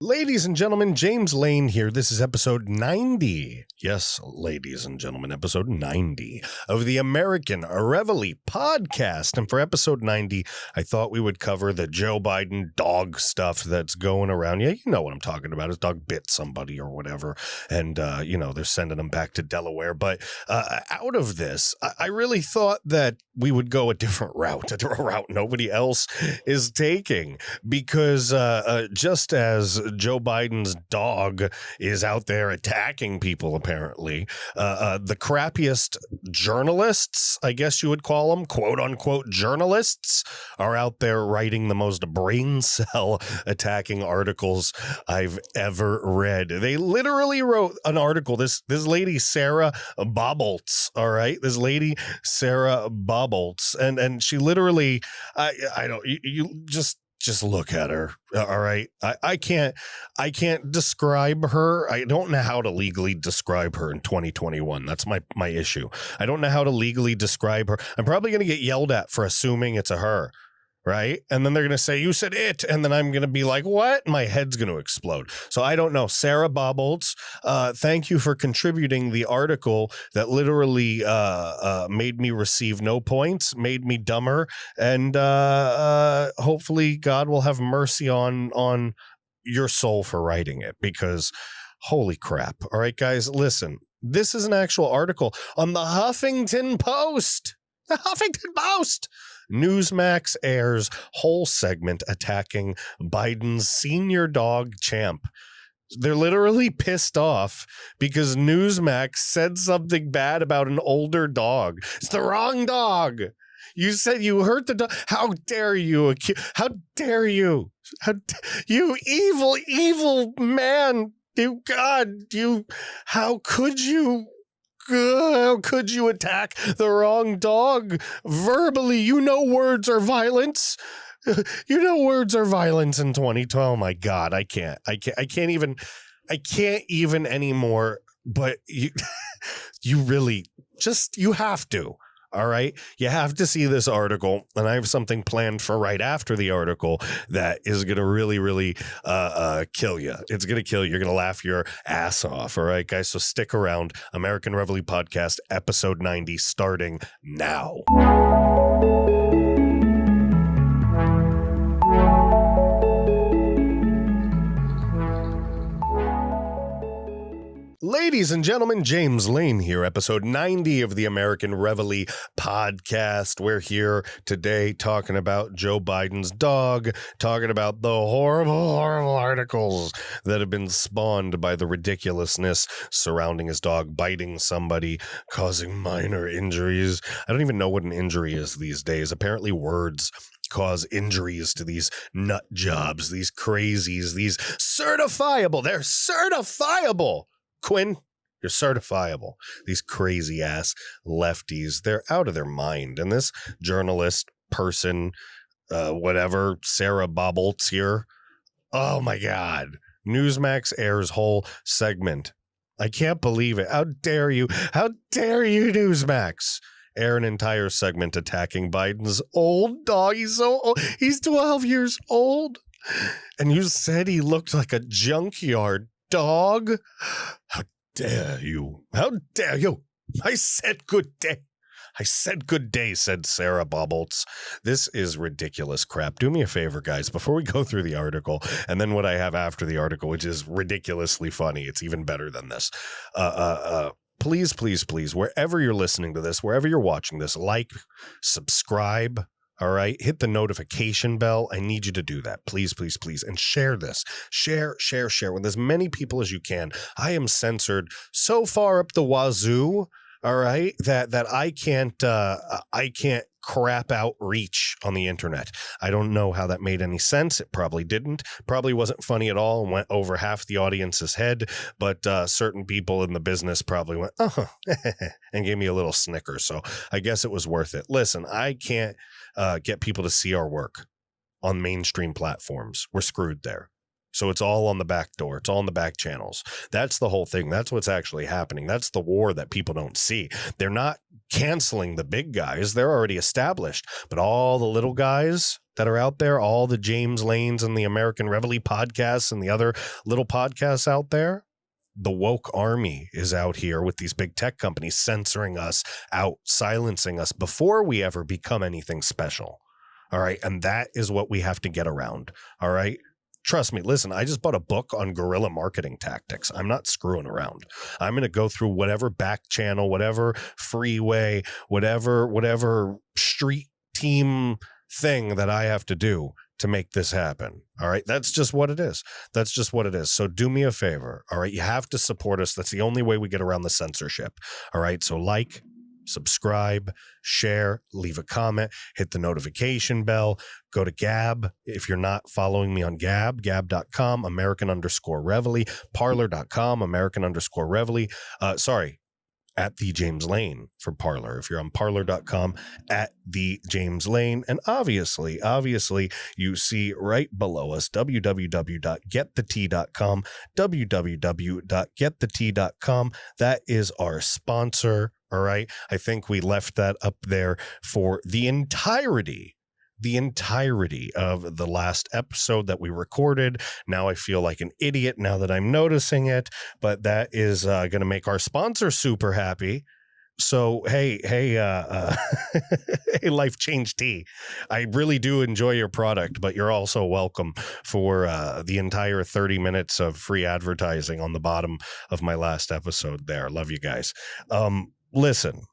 Ladies and gentlemen, James Lane here. This is episode 90. Yes, ladies and gentlemen, episode 90 of the American Reveille Podcast. And for episode 90, I thought we would cover the Joe Biden dog stuff that's going around. Yeah, you know what I'm talking about. His dog bit somebody or whatever. And, they're sending him back to Delaware. But out of this, I really thought that we would go a different route, a route nobody else is taking. Because just as Joe Biden's dog is out there attacking people, apparently, the crappiest journalists, I guess you would call them, quote unquote journalists, are out there writing the most brain cell attacking articles I've ever read. They literally wrote an article. This lady, Sarah Bobolts, all right? This lady, Sarah Bobolts, and she literally, I don't, you just look at her. All right. I can't describe her. I don't know how to legally describe her in 2021. That's my issue. I don't know how to legally describe her. I'm probably going to get yelled at for assuming it's a her. Right. And then they're going to say, you said it. And then I'm going to be like, what? My head's going to explode. So I don't know. Sarah Bobolts, thank you for contributing the article that literally made me receive no points, made me dumber. And hopefully God will have mercy on your soul for writing it, because holy crap. All right, guys, listen, this is an actual article on the Huffington Post. The Huffington Post. Newsmax airs whole segment attacking Biden's senior dog Champ. They're literally pissed off because Newsmax said something bad about an older dog. It's the wrong dog. You said you hurt the dog. How dare you? How dare you? You evil, evil man. How could you? How could you attack the wrong dog verbally? You know words are violence. You know words are violence in 2012. Oh my God, I can't even anymore. But you really you have to. All right. You have to see this article. And I have something planned for right after the article that is going to really, really kill you. It's going to kill you. You're going to laugh your ass off. All right, guys. So stick around. American Reveille Podcast, episode 90, starting now. Ladies and gentlemen, James Lane here, episode 90 of the American Reveille Podcast. We're here today talking about Joe Biden's dog, talking about the horrible, horrible articles that have been spawned by the ridiculousness surrounding his dog biting somebody, causing minor injuries. I don't even know what an injury is these days. Apparently words cause injuries to these nut jobs, these crazies, these certifiable. They're certifiable. Quinn, you're certifiable. These crazy ass lefties, they're out of their mind. And this journalist person, whatever, Sarah Bobolts here. Oh my God. Newsmax airs whole segment. I can't believe it. How dare you? How dare you, Newsmax? Air an entire segment attacking Biden's old dog. He's so old. He's 12 years old. And you said he looked like a junkyard dog. How dare you? How dare you? I said good day. I said good day, said Sarah Bobolts. This is ridiculous crap. Do me a favor, guys, before we go through the article and then what I have after the article, which is ridiculously funny. It's even better than this. Please, please, please, wherever you're listening to this, wherever you're watching this, like, subscribe. All right. Hit the notification bell. I need you to do that. Please, please, please. And share this. Share with as many people as you can. I am censored so far up the wazoo. All right. That I can't crap out reach on the internet. I don't know how that made any sense. It probably didn't. Probably wasn't funny at all and went over half the audience's head. But certain people in the business probably went, and gave me a little snicker. So I guess it was worth it. Listen, I can't get people to see our work on mainstream platforms. We're screwed there. So it's all on the back door. It's all in the back channels. That's the whole thing. That's what's actually happening. That's the war that people don't see. They're not canceling the big guys. They're already established. But all the little guys that are out there, all the James Lanes and the American Reveille podcasts and the other little podcasts out there, the woke army is out here with these big tech companies censoring us out, silencing us before we ever become anything special. All right. And that is what we have to get around. All right. Trust me. Listen, I just bought a book on guerrilla marketing tactics. I'm not screwing around. I'm going to go through whatever back channel, whatever freeway, whatever street team thing that I have to do to make this happen. All right. That's just what it is. That's just what it is. So do me a favor. All right. You have to support us. That's the only way we get around the censorship. All right. So like, subscribe, share, leave a comment, hit the notification bell, go to Gab. If you're not following me on Gab, gab.com, American_Reveille, parlor.com, American_Reveille. At the James Lane for Parlor. If you're on parlor.com, at the James Lane. And obviously, you see right below us, www.getthet.com, www.getthet.com. That is our sponsor. All right. I think we left that up there for the entirety of the last episode that we recorded. Now I feel like an idiot now that I'm noticing it, but that is going to make our sponsor super happy. So, hey, hey, Life Change Tea. I really do enjoy your product, but you're also welcome for the entire 30 minutes of free advertising on the bottom of my last episode there. Love you guys. Listen,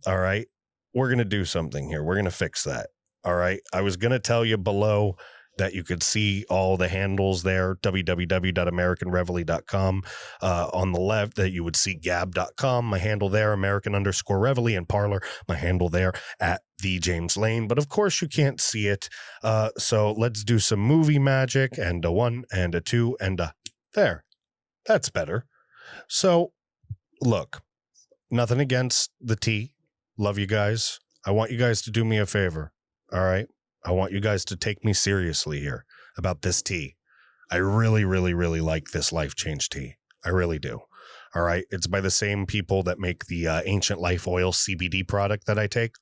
all right, we're going to do something here. We're going to fix that. All right. I was going to tell you below that you could see all the handles there, www.americanreveille.com. On the left, that you would see gab.com, my handle there, American_Reveille, and Parlor, my handle there, at the James Lane. But of course, you can't see it. So let's do some movie magic, and a 1 and a 2 and a there. That's better. So look, nothing against the tea. Love you guys. I want you guys to do me a favor. All right. I want you guys to take me seriously here about this tea. I really, really, really like this Life Change tea. I really do. All right. It's by the same people that make the Ancient Life Oil CBD product that I take.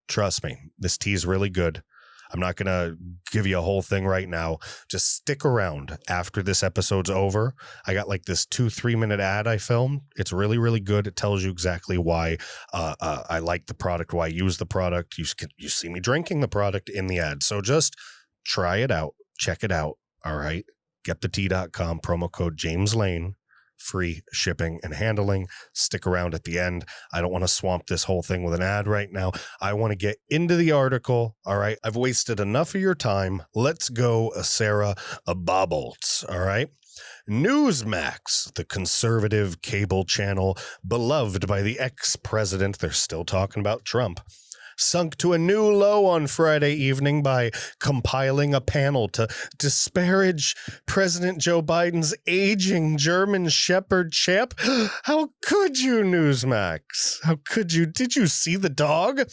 Trust me, this tea is really good. I'm not going to give you a whole thing right now. Just stick around after this episode's over. I got like this 2-3 minute ad I filmed. It's really, really good. It tells you exactly why I like the product, why I use the product. You see me drinking the product in the ad. So just try it out. Check it out. All right. Getthet.com, promo code James Lane. Free shipping and handling. Stick around at the end. I don't want to swamp this whole thing with an ad right now. I want to get into the article. All right. I've wasted enough of your time. Let's go, Sarah Bobbolts. All right. Newsmax, the conservative cable channel beloved by the ex-president. They're still talking about Trump. Sunk to a new low on Friday evening by compiling a panel to disparage President Joe Biden's aging German Shepherd champ. How could you, Newsmax? How could you? Did you see the dog?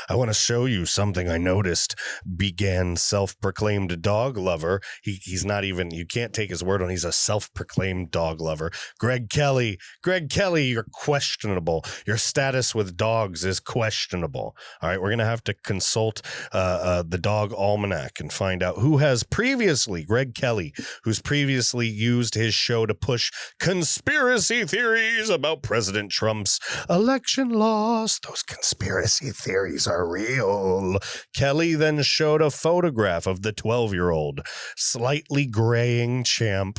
I want to show you something I noticed, began self-proclaimed dog lover. He's not even, you can't take his word on, he's a self-proclaimed dog lover. Greg Kelly, you're questionable. Your status with dogs is questionable. All right. We're going to have to consult the Dog Almanac and find out who has previously, Greg Kelly, who's previously used his show to push conspiracy theories about President Trump's election loss. Those conspiracy theories are real. Kelly then showed a photograph of the 12-year-old, slightly graying champ.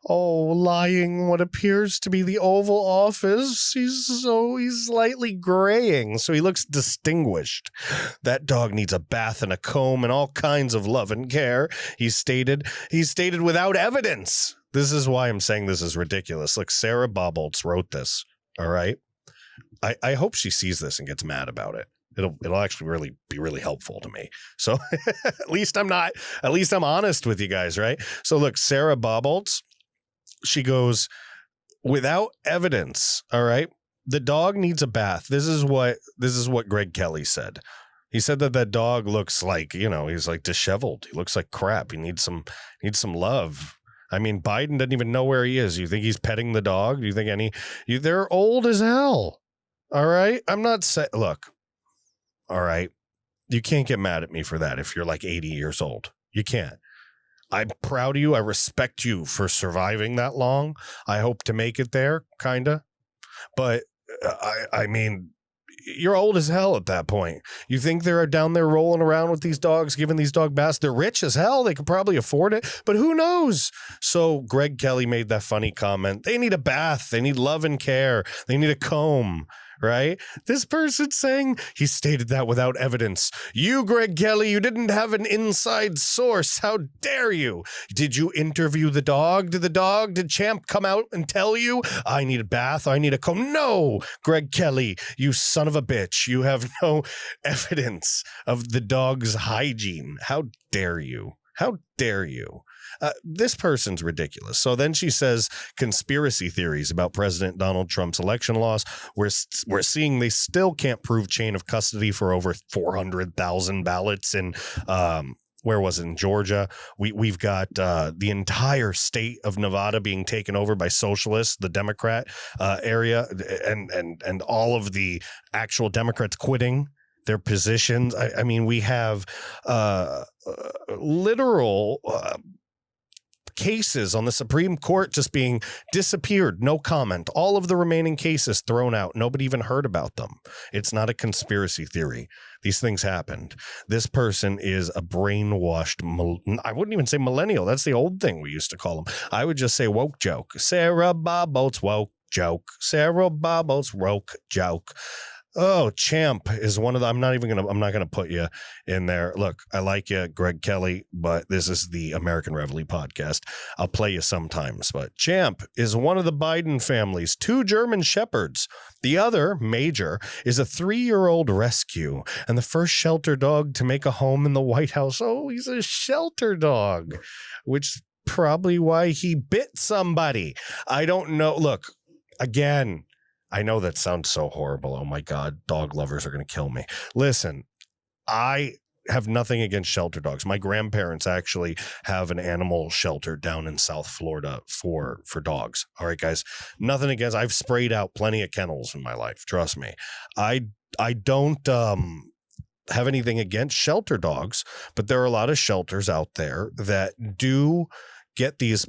Oh, lying what appears to be the Oval Office. He's slightly graying, so he looks distinguished. That dog needs a bath and a comb and all kinds of love and care. He stated without evidence. This is why I'm saying this is ridiculous. Look, Sarah Bobbolts wrote this. All right. I hope she sees this and gets mad about it. It'll actually be really helpful to me. So at least I'm honest with you guys, right? So look, Sarah Bobbolts, she goes, without evidence, all right? The dog needs a bath. This is what Greg Kelly said. He said that dog looks like, he's like disheveled. He looks like crap. He needs some love. I mean, Biden doesn't even know where he is. You think he's petting the dog? Do you think they're old as hell. All right. I'm not saying, look, all right. You can't get mad at me for that if you're like 80 years old. You can't. I'm proud of you. I respect you for surviving that long. I hope to make it there, kind of. But I mean, you're old as hell at that point. You think they're down there rolling around with these dogs, giving these dog baths? They're rich as hell. They could probably afford it, but who knows? So Greg Kelly made that funny comment. They need a bath. They need love and care. They need a comb. Right? This person saying he stated that without evidence. You, Greg Kelly, you didn't have an inside source. How dare you? Did you interview the dog? Did Champ come out and tell you, I need a bath, I need a comb? No, Greg Kelly, you son of a bitch. You have no evidence of the dog's hygiene. How dare you? How dare you? This person's ridiculous. So then she says conspiracy theories about President Donald Trump's election loss. We're seeing they still can't prove chain of custody for over 400,000 ballots in where was it, in Georgia? We've got the entire state of Nevada being taken over by socialists, the Democrat area, and all of the actual Democrats quitting their positions. I mean, we have literal cases on the Supreme Court just being disappeared. No comment. All of the remaining cases thrown out. Nobody even heard about them. It's not a conspiracy theory. These things happened. This person is a brainwashed, I wouldn't even say millennial. That's the old thing we used to call them. I would just say woke joke. Sarah Bobo's woke joke. Sarah Bobo's woke joke. Oh, Champ is one of the, I'm not going to put you in there. Look, I like you, Greg Kelly, but this is the American Reveille Podcast. I'll play you sometimes, but Champ is one of the Biden family's 2 German shepherds. The other, Major, is a 3-year-old rescue and the first shelter dog to make a home in the White House. Oh, he's a shelter dog, which is probably why he bit somebody. I don't know. Look, again, I know that sounds so horrible. Oh my God, dog lovers are going to kill me. Listen, I have nothing against shelter dogs. My grandparents actually have an animal shelter down in South Florida for dogs. All right, guys, nothing against. I've sprayed out plenty of kennels in my life. Trust me. I don't have anything against shelter dogs, but there are a lot of shelters out there that do get these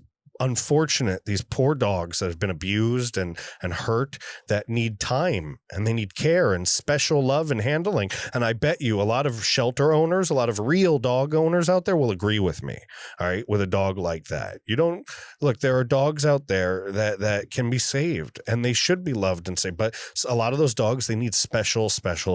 poor dogs that have been abused and hurt, that need time and they need care and special love and handling. And I bet you a lot of shelter owners, a lot of real dog owners out there will agree with me. All right. With a dog like that, there are dogs out there that can be saved and they should be loved and saved. But a lot of those dogs, they need special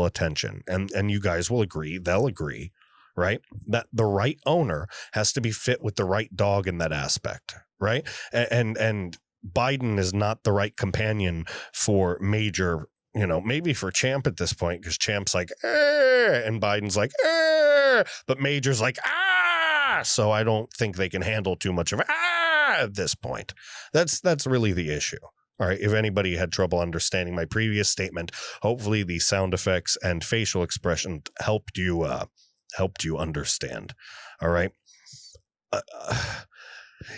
attention. And you guys will agree. They'll agree. Right. That the right owner has to be fit with the right dog in that aspect. Right. And Biden is not the right companion for Major, maybe for Champ at this point, because Champ's like, and Biden's like, but Major's like, so I don't think they can handle too much of at this point. That's really the issue. All right. If anybody had trouble understanding my previous statement, hopefully the sound effects and facial expression helped you understand. All right.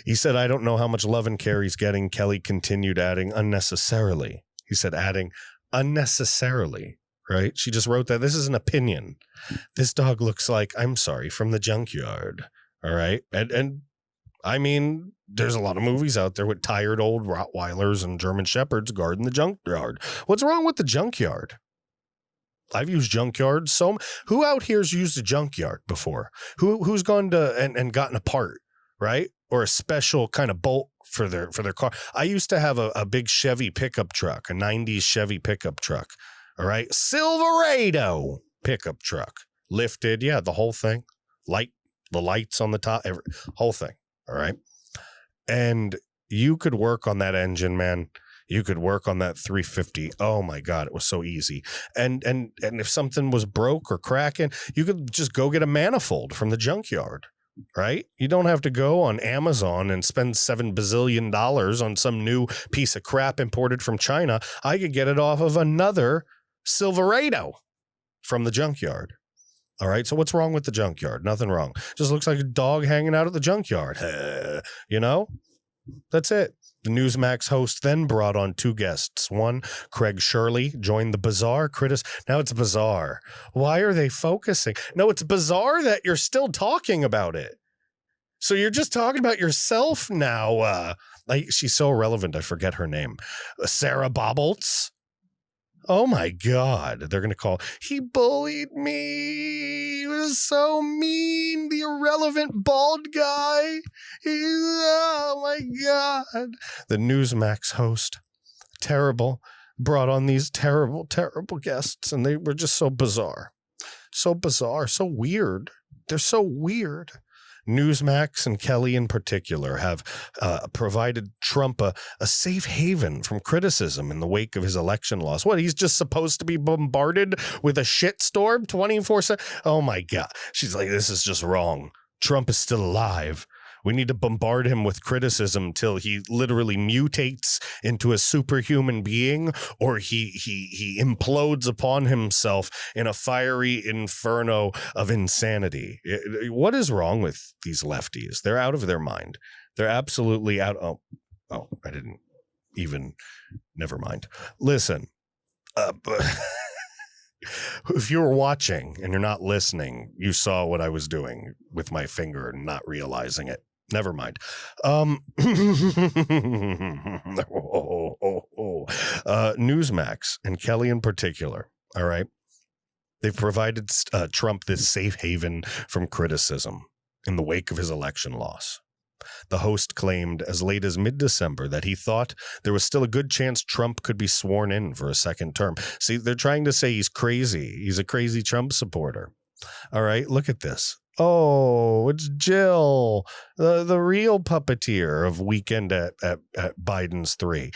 He said, I don't know how much love and care he's getting. Kelly continued adding unnecessarily. He said, adding unnecessarily, right? She just wrote that. This is an opinion. This dog looks like, I'm sorry, from the junkyard. All right. And I mean, there's a lot of movies out there with tired old Rottweilers and German Shepherds guarding the junkyard. What's wrong with the junkyard? I've used junkyards. Who out here's used a junkyard before? Who's gone to and gotten a part, right? Or a special kind of bolt for their car. I used to have a big Chevy pickup truck, a 90s Chevy pickup truck. All right. Silverado pickup truck. Lifted. Yeah, the whole thing. The lights on the top, whole thing. All right. And you could work on that engine, man. You could work on that 350. Oh my God, it was so easy. And if something was broke or cracking, you could just go get a manifold from the junkyard, right? You don't have to go on Amazon and spend $7 bazillion on some new piece of crap imported from China. I could get it off of another Silverado from the junkyard. All right. So what's wrong with the junkyard? Nothing wrong. Just looks like a dog hanging out at the junkyard. That's it. The Newsmax host then brought on two guests. One, Craig Shirley, joined the bizarre Now it's bizarre. Why are they focusing? No, it's bizarre that you're still talking about it. So you're just talking about yourself now. Like, she's so irrelevant, I forget her name. Sarah Bobbolts. Oh my God. They're going to call, he bullied me. He was so mean. The irrelevant bald guy. Oh my God. The Newsmax host, terrible, brought on these terrible, terrible guests. And they were just so bizarre. So bizarre. So weird. They're so weird. Newsmax and Kelly in particular have provided Trump a safe haven from criticism in the wake of his election loss. What, he's just supposed to be bombarded with a shitstorm 24/7? Oh my God. She's like, this is just wrong. Trump is still alive. We need to bombard him with criticism till he literally mutates into a superhuman being, or he implodes upon himself in a fiery inferno of insanity. What is wrong with these lefties? They're out of their mind. They're absolutely out. Oh, I didn't even. Never mind. Listen. If you were watching and you're not listening, you saw what I was doing with my finger and not realizing it. Never mind. Newsmax and Kelly in particular. All right. They've provided Trump this safe haven from criticism in the wake of his election loss. The host claimed as late as mid-December that he thought there was still a good chance Trump could be sworn in for a second term. See, they're trying to say he's crazy. He's a crazy Trump supporter. All right, look at this. Oh, it's Jill, the real puppeteer of Weekend at Biden's 3.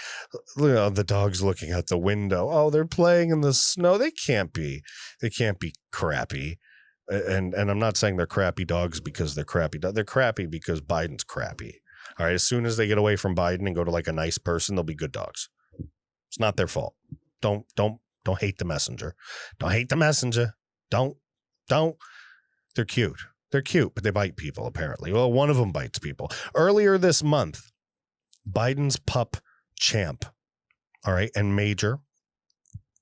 The dog's looking out the window. Oh, they're playing in the snow. They can't be crappy. And I'm not saying they're crappy dogs because they're crappy. They're crappy because Biden's crappy. All right, as soon as they get away from Biden and go to like a nice person, they'll be good dogs. It's not their fault. Don't hate the messenger. Don't hate the messenger. Don't. They're cute. They're cute, but they bite people, apparently. Well, one of them bites people. Earlier this month, Biden's pup, Champ, all right, and Major,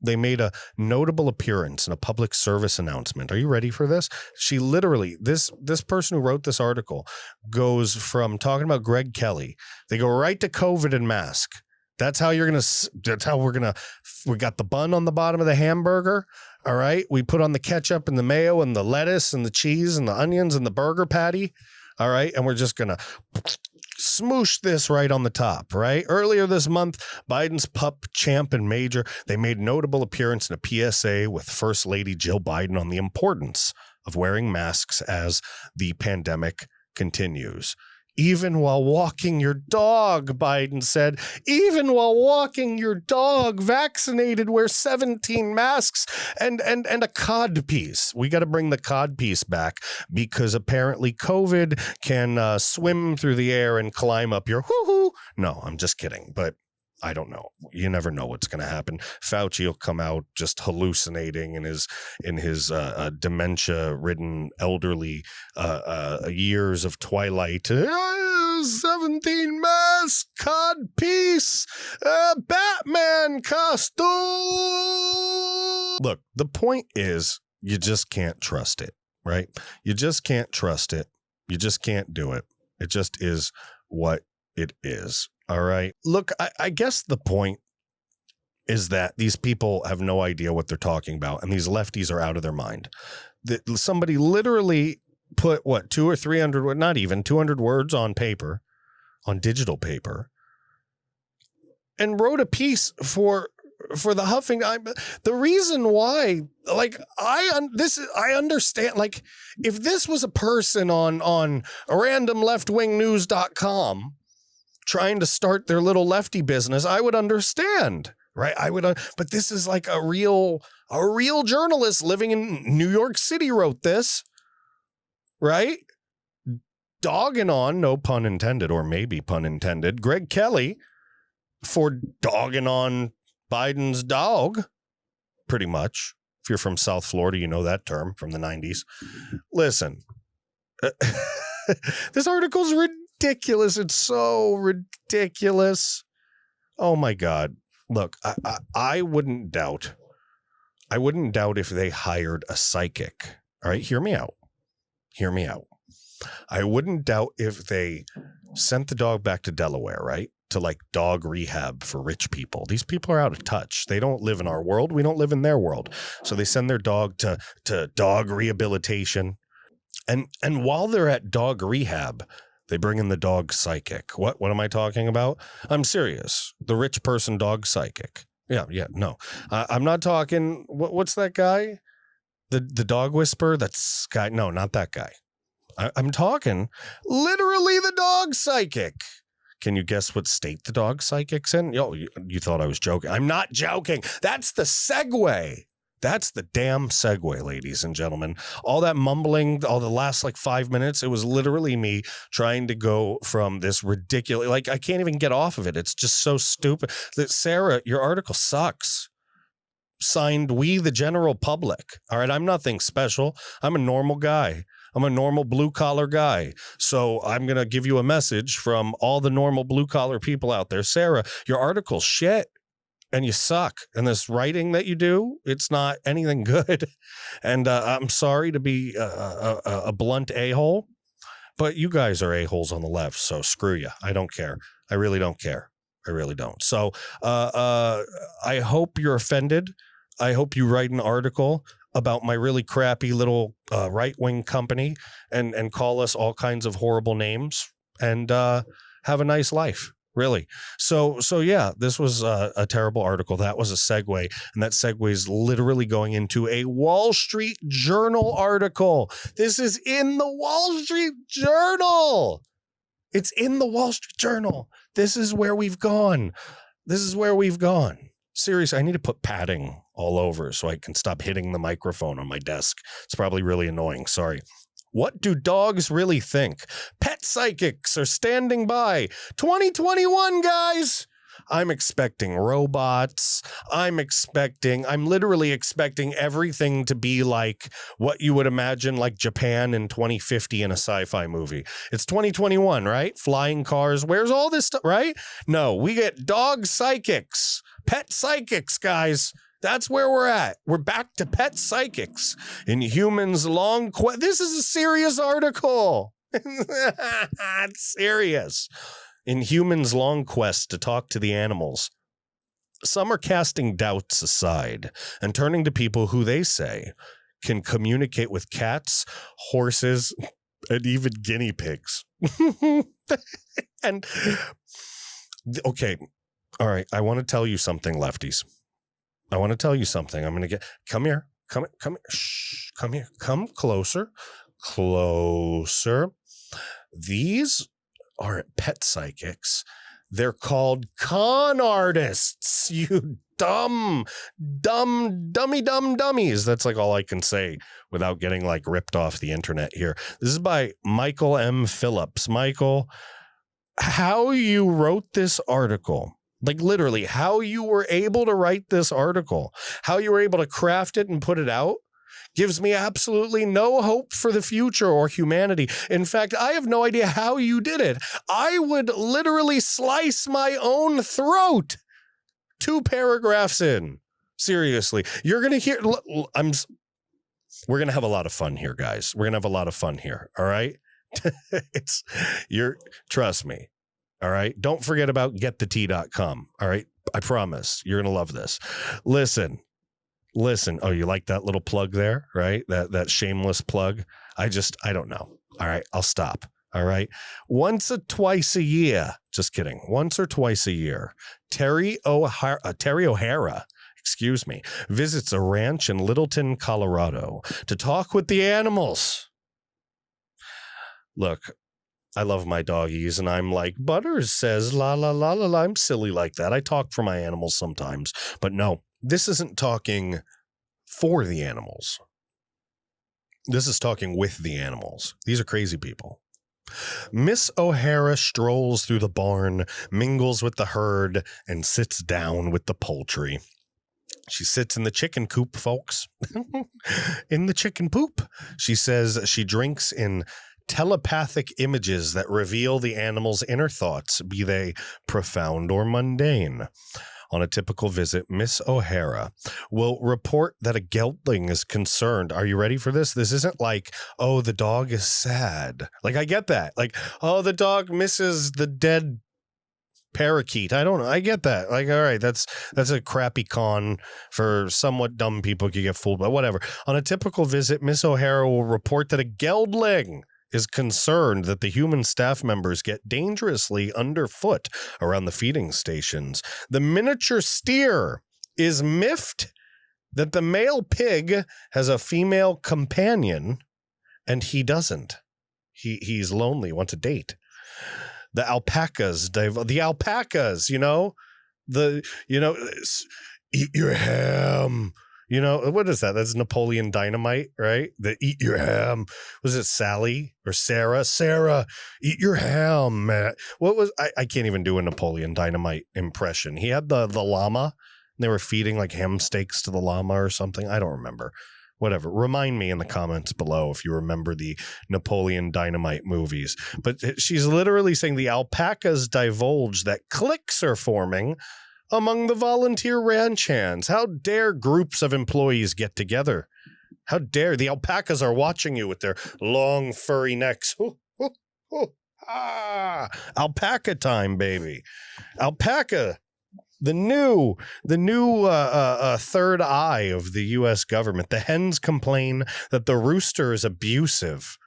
they made a notable appearance in a public service announcement. Are you ready for this? She literally, this person who wrote this article goes from talking about Greg Kelly. They go right to COVID and mask. That's how we got the bun on the bottom of the hamburger. All right. We put on the ketchup and the mayo and the lettuce and the cheese and the onions and the burger patty. All right. And we're just going to smoosh this right on the top. Right. Earlier this month, Biden's pup, Champ, and Major, they made notable appearance in a PSA with First Lady Jill Biden on the importance of wearing masks as the pandemic continues. Even while walking your dog, Biden said, even while walking your dog vaccinated, wear 17 masks and a cod piece. We got to bring the cod piece back because apparently COVID can swim through the air and climb up your hoo-hoo. No, I'm just kidding. But I don't know. You never know what's going to happen. Fauci will come out just hallucinating in his dementia-ridden elderly years of twilight. 17 masks, cod piece, Batman costume. Look, the point is you just can't trust it, right? You just can't trust it. You just can't do it. It just is what it is. All right. Look, I guess the point is that these people have no idea what they're talking about, and these lefties are out of their mind. Somebody literally put, 200 or 300, not even 200 words on paper, on digital paper, and wrote a piece for the Huffington. The reason why, like, I understand, like, if this was a person on a random leftwingnews.com trying to start their little lefty business, I would understand, right? But this is like a real journalist living in New York City wrote this, right? Dogging on, no pun intended, or maybe pun intended, Greg Kelly for dogging on Biden's dog, pretty much. If you're from South Florida, you know that term from the 90s. Listen, this article's ridiculous. It's so ridiculous. Oh my God. Look, I wouldn't doubt if they hired a psychic. All right, hear me out. I wouldn't doubt if they sent the dog back to Delaware, right? To like dog rehab for rich people. These people are out of touch. They don't live in our world. We don't live in their world. So they send their dog to dog rehabilitation. And while they're at dog rehab, they bring in the dog psychic. What am I talking about? I'm serious. The rich person dog psychic. Yeah, no. I'm not talking, what's that guy? The dog whisperer? That's guy. No, not that guy. I'm talking literally the dog psychic. Can you guess what state the dog psychic's in? Oh, you thought I was joking. I'm not joking. That's the segue. That's the damn segue, ladies and gentlemen. All that mumbling, all the last like 5 minutes, it was literally me trying to go from this ridiculous, like I can't even get off of it. It's just so stupid. Sarah, your article sucks. Signed, we the general public. All right, I'm nothing special. I'm a normal guy. I'm a normal blue-collar guy. So I'm going to give you a message from all the normal blue-collar people out there. Sarah, your article's shit, and you suck. And this writing that you do, it's not anything good. And I'm sorry to be a blunt a-hole, but you guys are a-holes on the left, so screw you. I don't care. I really don't care. I really don't. So I hope you're offended. I hope you write an article about my really crappy little right-wing company and call us all kinds of horrible names and have a nice life, really. So yeah, this was a terrible article. That was a segue, and that segue is literally going into a Wall Street Journal article. This is in the Wall Street Journal. It's in the Wall Street Journal. This is where we've gone. Seriously, I need to put padding all over so I can stop hitting the microphone on my desk. It's probably really annoying. Sorry. What do dogs really think? Pet psychics are standing by. 2021, guys. I'm expecting robots. I'm literally expecting everything to be like what you would imagine like Japan in 2050 in a sci-fi movie. It's 2021, right? Flying cars. Where's all this stuff, right? No, we get dog psychics, pet psychics, guys. That's where we're at. We're back to pet psychics in humans long quest. This is a serious article. It's serious. In humans' long quest to talk to the animals, some are casting doubts aside and turning to people who they say can communicate with cats, horses, and even guinea pigs. And okay, all right, I want to tell you something, lefties. I want to tell you something. I'm going to come here. Shh, come here. Come closer. These are pet psychics. They're called con artists. You dummies. That's like all I can say without getting like ripped off the internet here. This is by Michael M. Phillips. Michael, how you wrote this article, like literally how you were able to write this article, how you were able to craft it and put it out, gives me absolutely no hope for the future or humanity. In fact, I have no idea how you did it. I would literally slice my own throat 2 paragraphs in. Seriously, you're going to hear, we're going to have a lot of fun here, guys. We're going to have a lot of fun here. All right. Trust me. All right. Don't forget about getthetea.com. All right. I promise you're going to love this. Listen. Oh, you like that little plug there, right? That shameless plug. I don't know. All right. I'll stop. All right. Once or twice a year. Just kidding. Once or twice a year. Terry O'Hara, visits a ranch in Littleton, Colorado to talk with the animals. Look, I love my doggies, and I'm like, Butters says, la, la, la, la, la. I'm silly like that. I talk for my animals sometimes, but no, this isn't talking for the animals. This is talking with the animals. These are crazy people. Miss O'Hara strolls through the barn, mingles with the herd, and sits down with the poultry. She sits in the chicken coop, folks. In the chicken poop. She says she drinks in telepathic images that reveal the animal's inner thoughts, be they profound or mundane. On a typical visit, Miss O'Hara will report that a gelding is concerned. Are you ready for this? This isn't like, oh, the dog is sad. Like, I get that. Like, oh, the dog misses the dead parakeet. I don't know. I get that. Like, all right, that's a crappy con for somewhat dumb people could get fooled by, whatever. On a typical visit, Miss O'Hara will report that a gelding is concerned that the human staff members get dangerously underfoot around the feeding stations. The miniature steer is miffed that the male pig has a female companion and he doesn't. He's lonely, wants a date. The alpacas, eat your ham. What is that? That's Napoleon Dynamite, right? The eat your ham. Was it Sally or Sarah? Sarah, eat your ham, man. What was, I can't even do a Napoleon Dynamite impression. He had the llama. And they were feeding like ham steaks to the llama or something. I don't remember. Whatever. Remind me in the comments below if you remember the Napoleon Dynamite movies. But she's literally saying the alpacas divulge that cliques are forming among the volunteer ranch hands. How dare groups of employees get together? How dare the alpacas are watching you with their long furry necks. Alpaca time, baby. Alpaca. The new third eye of the U.S. government. The hens complain that the rooster is abusive.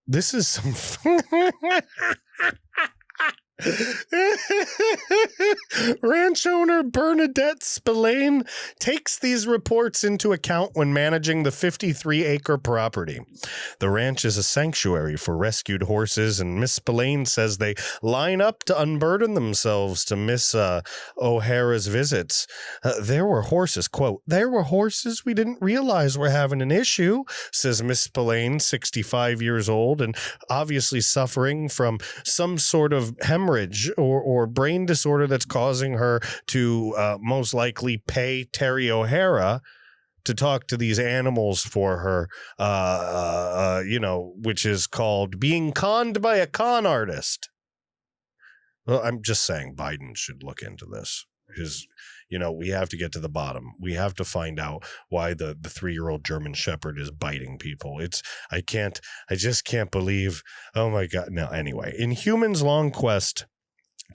This is some... Ranch owner Bernadette Spillane takes these reports into account when managing the 53-acre property. The ranch is a sanctuary for rescued horses, and Miss Spillane says they line up to unburden themselves to Miss O'Hara's visits. There were horses, quote, there were horses we didn't realize were having an issue, says Miss Spillane, 65 years old, and obviously suffering from some sort of hemorrhage or brain disorder that's causing her to most likely pay Terry O'Hara to talk to these animals for her, which is called being conned by a con artist. Well, I'm just saying Biden should look into this. We have to get to the bottom. We have to find out why the 3-year-old German Shepherd is biting people. I just can't believe, oh my God. No, anyway, in humans' long quest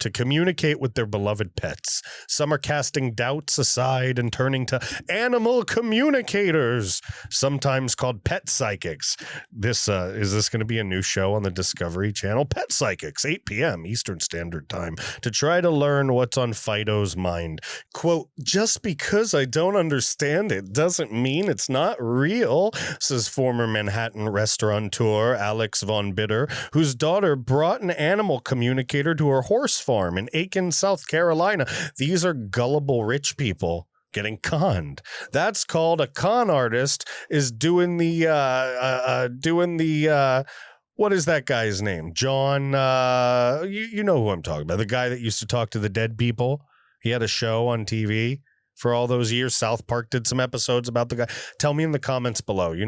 to communicate with their beloved pets, some are casting doubts aside and turning to animal communicators, sometimes called pet psychics. Is this going to be a new show on the Discovery Channel? Pet Psychics, 8 p.m. Eastern Standard Time, to try to learn what's on Fido's mind. Quote, just because I don't understand it doesn't mean it's not real, says former Manhattan restaurateur Alex Von Bitter, whose daughter brought an animal communicator to her horse farm in Aiken, South Carolina. These are gullible rich people getting conned. That's called a con artist is doing the what is that guy's name? John, you know who I'm talking about. The guy that used to talk to the dead people. He had a show on TV for all those years. South Park did some episodes about the guy. Tell me in the comments below. You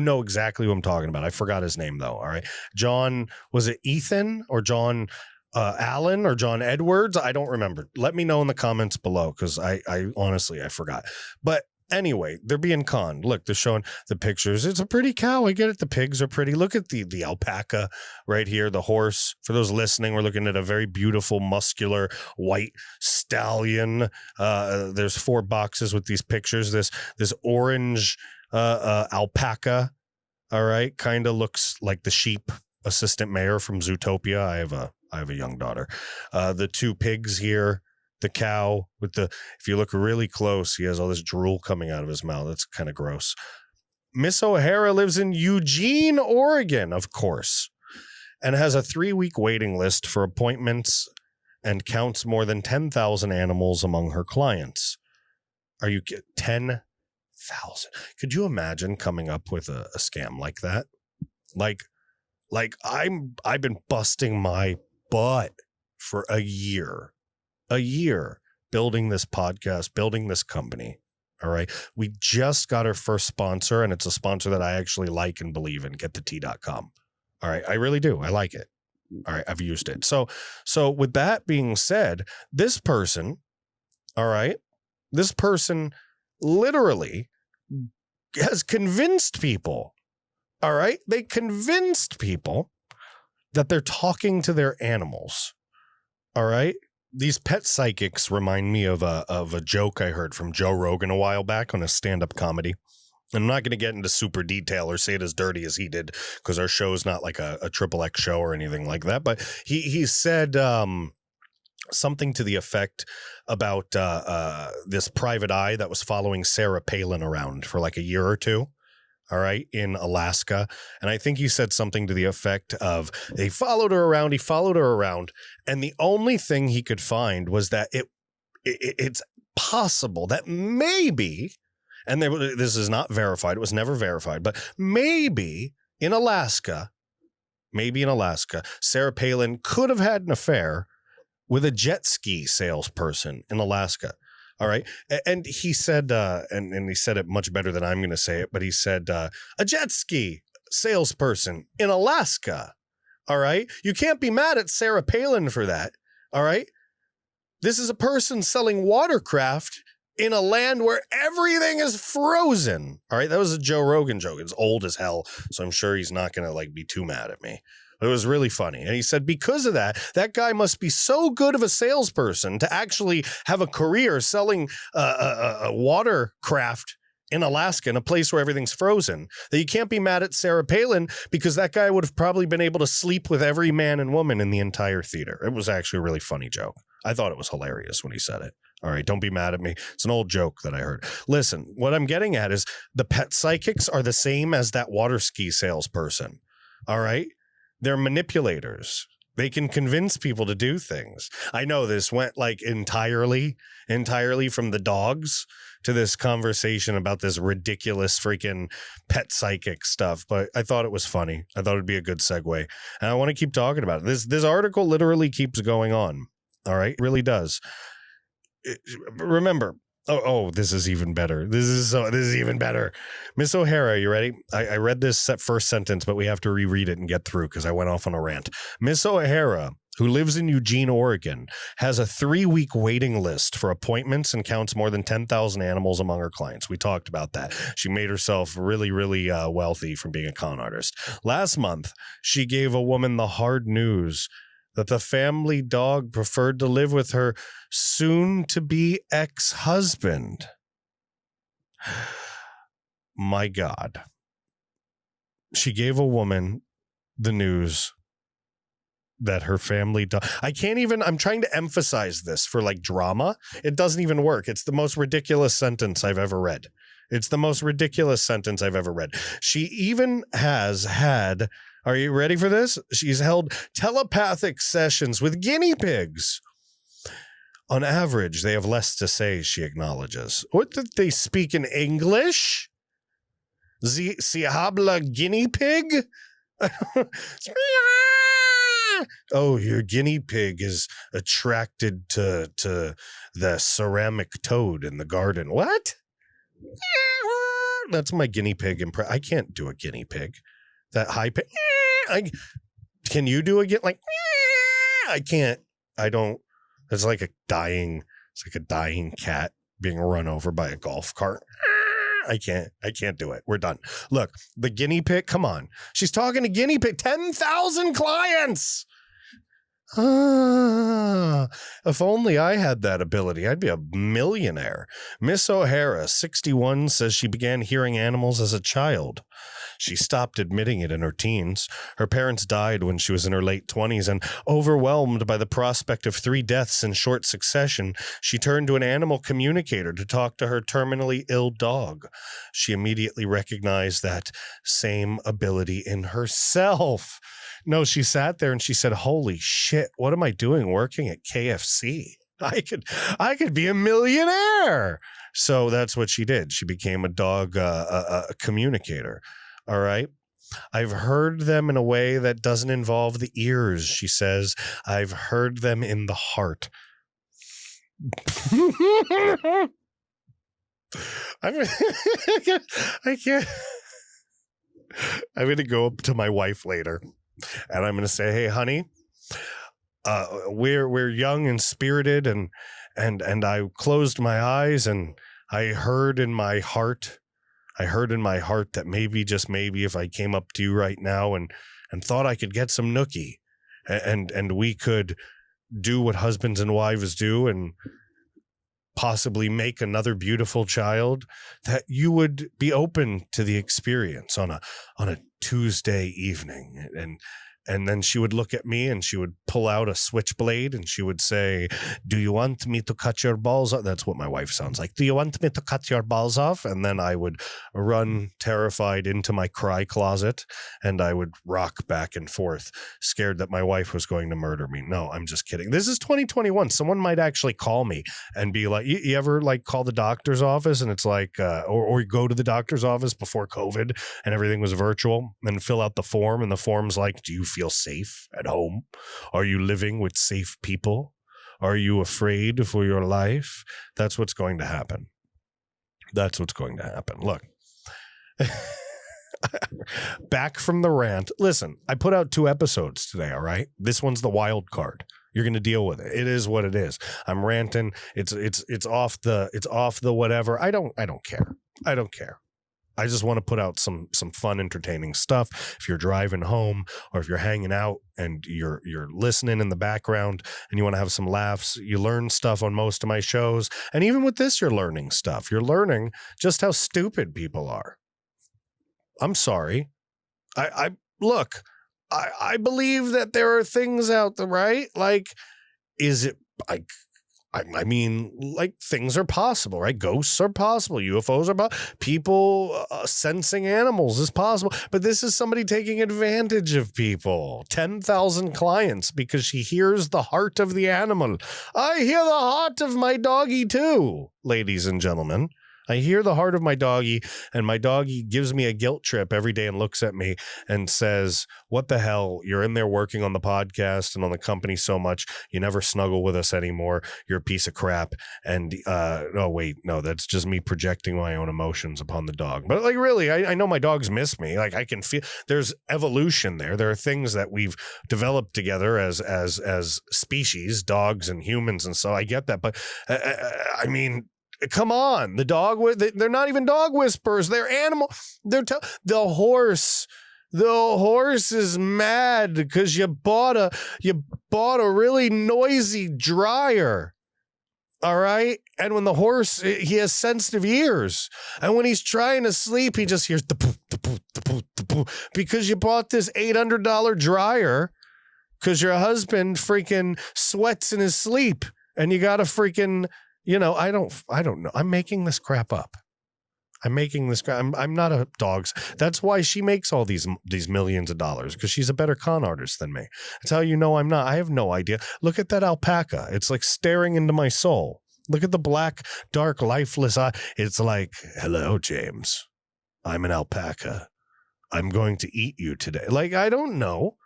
know exactly who I'm talking about. I forgot his name though. All right. John, was it Ethan or John Allen or John Edwards? I don't remember. Let me know in the comments below because I honestly, I forgot. But anyway, they're being conned. Look, they're showing the pictures. It's a pretty cow. I get it. The pigs are pretty. Look at the alpaca right here, the horse. For those listening, we're looking at a very beautiful, muscular, white stallion. There's 4 boxes with these pictures. This orange alpaca, all right, kind of looks like the sheep assistant mayor from Zootopia. I have a young daughter. The 2 pigs here, the cow with if you look really close, he has all this drool coming out of his mouth. That's kind of gross. Miss O'Hara lives in Eugene, Oregon, of course, and has a 3-week waiting list for appointments and counts more than 10,000 animals among her clients. Are you 10,000? Could you imagine coming up with a scam like that? Like I've been busting my butt for a year building this podcast, building this company. All right. We just got our first sponsor, and it's a sponsor that I actually like and believe in, getthetea.com. All right. I really do. I like it. All right. I've used it. So with that being said, this person, all right, this person literally has convinced people. All right. They convinced people that they're talking to their animals. All right. These pet psychics remind me of a joke I heard from Joe Rogan a while back on a stand-up comedy. And I'm not going to get into super detail or say it as dirty as he did, because our show is not like a triple X show or anything like that. But he said something to the effect about this private eye that was following Sarah Palin around for like a year or two. All right, in Alaska. And I think he said something to the effect of he followed her around. And the only thing he could find was that it's possible that maybe, and this is not verified, it was never verified, but maybe in Alaska, Sarah Palin could have had an affair with a jet ski salesperson in Alaska. All right. And he said, and he said it much better than I'm going to say it, but he said, a jet ski salesperson in Alaska. All right. You can't be mad at Sarah Palin for that. All right. This is a person selling watercraft in a land where everything is frozen. All right. That was a Joe Rogan joke. It's old as hell. So I'm sure he's not going to be too mad at me. It was really funny. And he said, because of that guy must be so good of a salesperson to actually have a career selling a watercraft in Alaska, in a place where everything's frozen, that you can't be mad at Sarah Palin, because that guy would have probably been able to sleep with every man and woman in the entire theater. It was actually a really funny joke. I thought it was hilarious when he said it. All right, don't be mad at me. It's an old joke that I heard. Listen, what I'm getting at is the pet psychics are the same as that water ski salesperson. All right? They're manipulators. They can convince people to do things. I know this went like entirely from the dogs to this conversation about this ridiculous freaking pet psychic stuff, but I thought it was funny. I thought it'd be a good segue, and I want to keep talking about it. This article literally keeps going on. All right, it really does. Remember. Oh, this is even better. This is even better. Miss O'Hara, you ready? I read this first sentence, but we have to reread it and get through because I went off on a rant. Miss O'Hara, who lives in Eugene, Oregon, has a 3-week waiting list for appointments and counts more than 10,000 animals among her clients. We talked about that. She made herself really, really wealthy from being a con artist. Last month, she gave a woman the hard news that the family dog preferred to live with her soon-to-be ex-husband. My God. She gave a woman the news that her family dog... I'm trying to emphasize this for like drama. It doesn't even work. It's the most ridiculous sentence I've ever read. She even has had... Are you ready for this? She's held telepathic sessions with guinea pigs. On average, they have less to say, she acknowledges. What, did they speak in English? Si habla guinea pig? Oh, your guinea pig is attracted to the ceramic toad in the garden. What? That's my guinea pig impression. I can't do a guinea pig. That high pitch. Can you do it? Like, I can't. I don't. It's like a dying cat being run over by a golf cart. I can't do it. We're done. Look, the guinea pig. Come on. She's talking to guinea pig. 10,000 clients. If only I had that ability, I'd be a millionaire. Miss O'Hara, 61, says she began hearing animals as a child. She stopped admitting it in her teens. Her parents died when she was in her late 20s, and overwhelmed by the prospect of 3 deaths in short succession, she turned to an animal communicator to talk to her terminally ill dog. She immediately recognized that same ability in herself. No, she sat there and she said, holy shit, what am I doing working at KFC? I could be a millionaire. So that's what she did. She became a dog a communicator. All right. I've heard them in a way that doesn't involve the ears, she says. I've heard them in the heart. I'm I can't. I'm going to go up to my wife later and I'm going to say, hey, honey, we're young and spirited and I closed my eyes and I heard in my heart that maybe, just maybe, if I came up to you right now and thought I could get some nookie and we could do what husbands and wives do and possibly make another beautiful child, that you would be open to the experience on a Tuesday evening. And then she would look at me and she would pull out a switchblade and she would say, do you want me to cut your balls off? That's what my wife sounds like. Do you want me to cut your balls off? And then I would run terrified into my cry closet and I would rock back and forth, scared that my wife was going to murder me. No, I'm just kidding. This is 2021. Someone might actually call me and be like, you ever like call the doctor's office and it's like, or go to the doctor's office before COVID and everything was virtual and fill out the form and the form's like, do you feel safe at home? Are you living with safe people? Are you afraid for your life? That's what's going to happen. That's what's going to happen. Look, back from the rant. Listen, I put out 2 episodes today. All right. This one's the wild card. You're going to deal with it. It is what it is. I'm ranting. It's off the whatever. I don't care. I don't care. I just want to put out some fun, entertaining stuff. If you're driving home or if you're hanging out and you're listening in the background and you want to have some laughs, you learn stuff on most of my shows. And even with this, you're learning stuff. You're learning just how stupid people are. I'm sorry. I believe that there are things out there, right? Like, is it like, I mean, like, things are possible, right? Ghosts are possible. UFOs are possible. People sensing animals is possible. But this is somebody taking advantage of people. 10,000 clients because she hears the heart of the animal. I hear the heart of my doggy too, ladies and gentlemen. I hear the heart of my doggy, and my doggy gives me a guilt trip every day and looks at me and says, what the hell? You're in there working on the podcast and on the company so much. You never snuggle with us anymore. You're a piece of crap. And no, that's just me projecting my own emotions upon the dog. But like, really, I know my dogs miss me. Like, I can feel there's evolution there. There are things that we've developed together as species, dogs and humans. And so I get that. But I mean, come on, they're not even dog whisperers. They're animal. The horse is mad because you bought a really noisy dryer. All right. And when the horse, he has sensitive ears. And when he's trying to sleep, he just hears the poof, the poof, the poof, the poof, because you bought this $800 dryer because your husband freaking sweats in his sleep and you got to freaking, I don't know. I'm making this crap up. I'm not a dog's. That's why she makes all these millions of dollars, because she's a better con artist than me. That's how you know I'm not. I have no idea. Look at that alpaca. It's like staring into my soul. Look at the black, dark, lifeless eye. It's like, hello, James. I'm an alpaca. I'm going to eat you today. Like, I don't know.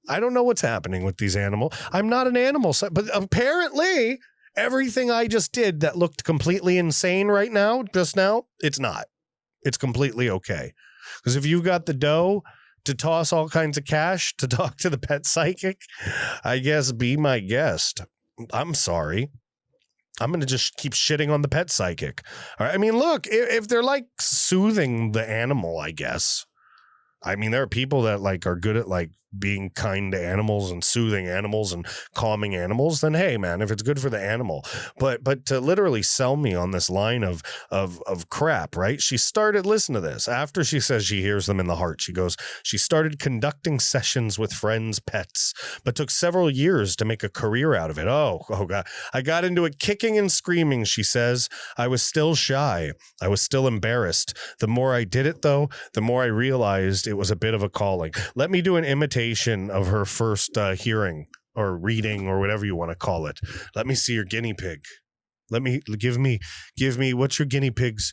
I don't know what's happening with these animals. I'm not an animal, but apparently everything I just did that looked completely insane right now, just now, it's not. It's completely okay. Because if you've got the dough to toss all kinds of cash to talk to the pet psychic, I guess be my guest. I'm sorry. I'm going to just keep shitting on the pet psychic. All right. I mean, look, if they're like soothing the animal, I guess. I mean, there are people that like are good at like being kind to animals and soothing animals and calming animals, then hey man, if it's good for the animal. But to literally sell me on this line of crap, right? She started, listen to this. After she says she hears them in the heart, she goes, she started conducting sessions with friends' pets, but took several years to make a career out of it. Oh God. I got into it kicking and screaming, she says. I was still shy. I was still embarrassed. The more I did it though, the more I realized it was a bit of a calling. Let me do an imitation of her first hearing or reading or whatever you want to call it. Let me see your guinea pig. Give me what's your guinea pig's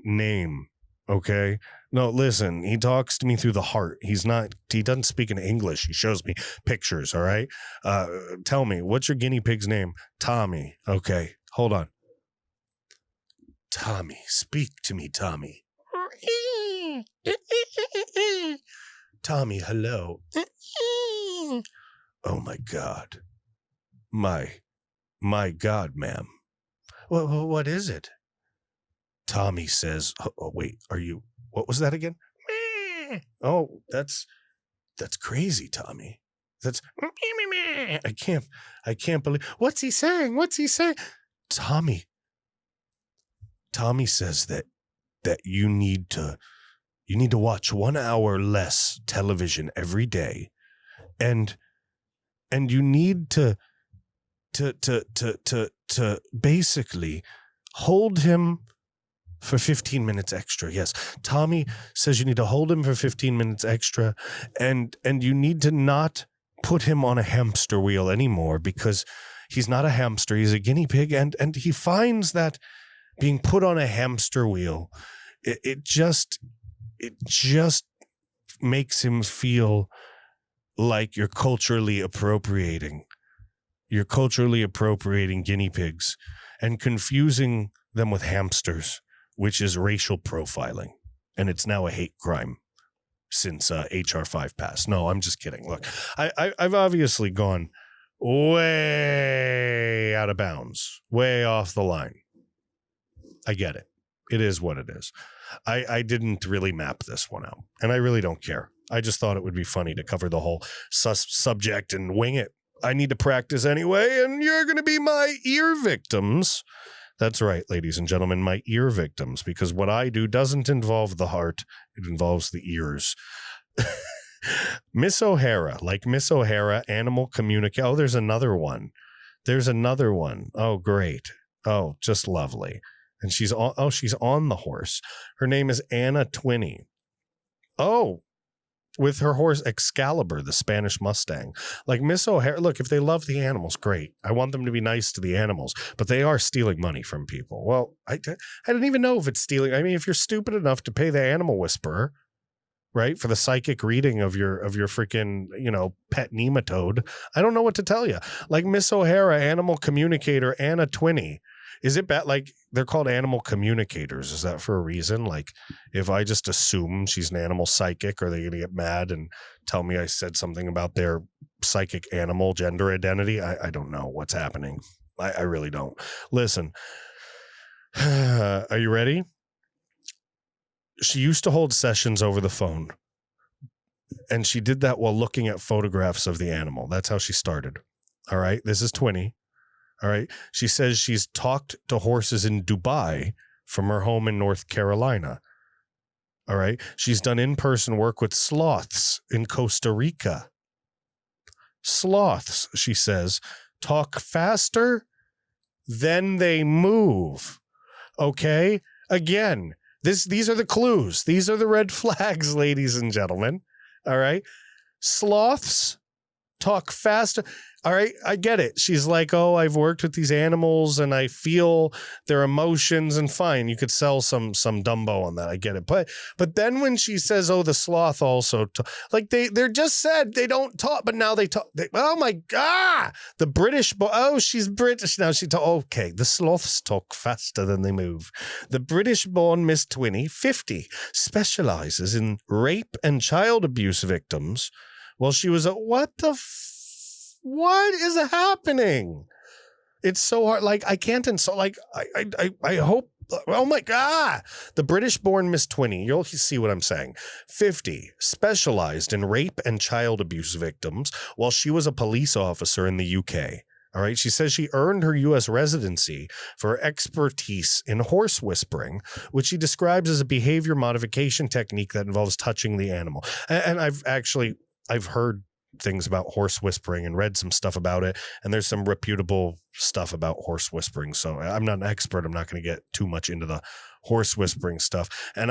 name. Okay. No, listen, he talks to me through the heart. He doesn't speak in English. He shows me pictures. All right. Tell me, what's your guinea pig's name? Tommy. Okay. Hold on. Tommy, speak to me, Tommy. Tommy, hello. Oh, my God. My God, ma'am. What is it? Tommy says, oh, wait, what was that again? Oh, that's crazy, Tommy. That's, I can't believe, what's he saying? Tommy says that you need to watch 1 hour less television every day. And you need to basically hold him for 15 minutes extra. Yes. Tommy says you need to hold him for 15 minutes extra, and you need to not put him on a hamster wheel anymore, because he's not a hamster. He's a guinea pig. And he finds that being put on a hamster wheel, it just makes him feel like you're culturally appropriating guinea pigs and confusing them with hamsters, which is racial profiling. And it's now a hate crime since HR 5 passed. No, I'm just kidding. Look, I've obviously gone way out of bounds, way off the line. I get it. It is what it is. I didn't really map this one out, and I really don't care. I just thought it would be funny to cover the whole subject and wing it. I need to practice anyway, and you're going to be my ear victims. That's right, ladies and gentlemen, my ear victims, because what I do doesn't involve the heart. It involves the ears. Miss O'Hara, animal communicator. Oh, there's another one. Oh, great. Oh, just lovely. And she's on the horse. Her name is Anna Twinney. Oh, with her horse Excalibur, the Spanish Mustang. Like Miss O'Hara, look, if they love the animals, great. I want them to be nice to the animals, but they are stealing money from people. Well, I don't even know if it's stealing. I mean, if you're stupid enough to pay the animal whisperer, right, for the psychic reading of your freaking, pet nematode, I don't know what to tell you. Like Miss O'Hara, animal communicator, Anna Twinney. Is it bad? Like, they're called animal communicators. Is that for a reason? Like, if I just assume she's an animal psychic, are they going to get mad and tell me I said something about their psychic animal gender identity? I don't know what's happening. I really don't. Listen, are you ready? She used to hold sessions over the phone, and she did that while looking at photographs of the animal. That's how she started. All right. This is Twinney. All right. She says she's talked to horses in Dubai from her home in North Carolina. All right. She's done in-person work with sloths in Costa Rica. Sloths, she says, talk faster than they move. Okay. Again, these are the clues. These are the red flags, ladies and gentlemen. All right. Sloths talk faster. All right, I get it. She's like, oh, I've worked with these animals and I feel their emotions, and fine, you could sell some Dumbo on that. I get it. But then when she says, oh, the sloth also, they're just said they don't talk, but now they talk. Oh my God, the British, she's British now. Okay, the sloths talk faster than they move. The British-born Miss Twinney, 50, specializes in rape and child abuse victims. Well, she was what is happening? It's so hard. Like, I can't insult. Like, I hope. Oh my God. The British-born Miss Twinney, you'll see what I'm saying. 50, specialized in rape and child abuse victims while she was a police officer in the UK. All right. She says she earned her U.S. residency for her expertise in horse whispering, which she describes as a behavior modification technique that involves touching the animal. And I've heard things about horse whispering and read some stuff about it, and there's some reputable stuff about horse whispering. So I'm not an expert. I'm not going to get too much into the horse whispering stuff. And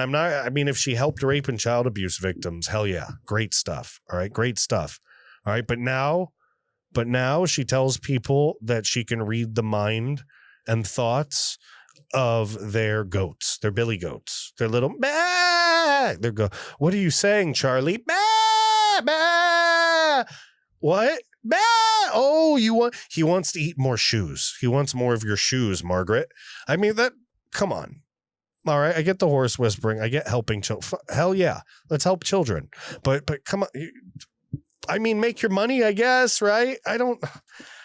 if she helped rape and child abuse victims, hell yeah, great stuff. All right, great stuff. All right, but now she tells people that she can read the mind and thoughts of their goats, their billy goats, their little what are you saying, Charlie? What? Oh, he wants to eat more shoes. He wants more of your shoes, Margaret. I mean, come on. All right. I get the horse whispering. I get helping children. Hell yeah. Let's help children. But come on. I mean, make your money, I guess, right?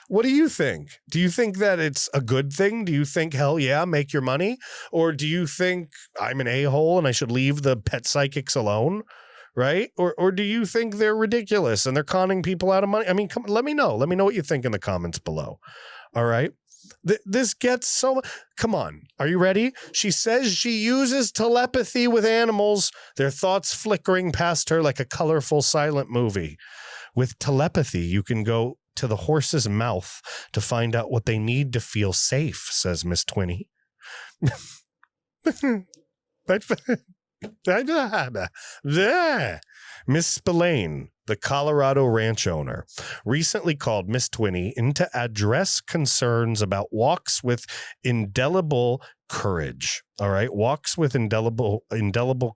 What do you think? Do you think that it's a good thing? Do you think, hell yeah, make your money? Or do you think I'm an a-hole and I should leave the pet psychics alone? Right? Or do you think they're ridiculous and they're conning people out of money? I mean, let me know. Let me know what you think in the comments below. All right. This gets so... Come on. Are you ready? She says she uses telepathy with animals, their thoughts flickering past her like a colorful silent movie. With telepathy, you can go to the horse's mouth to find out what they need to feel safe, says Miss Twinny. Miss Spillane, the Colorado ranch owner, recently called Miss Twinny in to address concerns about walks with indelible courage. All right. Walks with indelible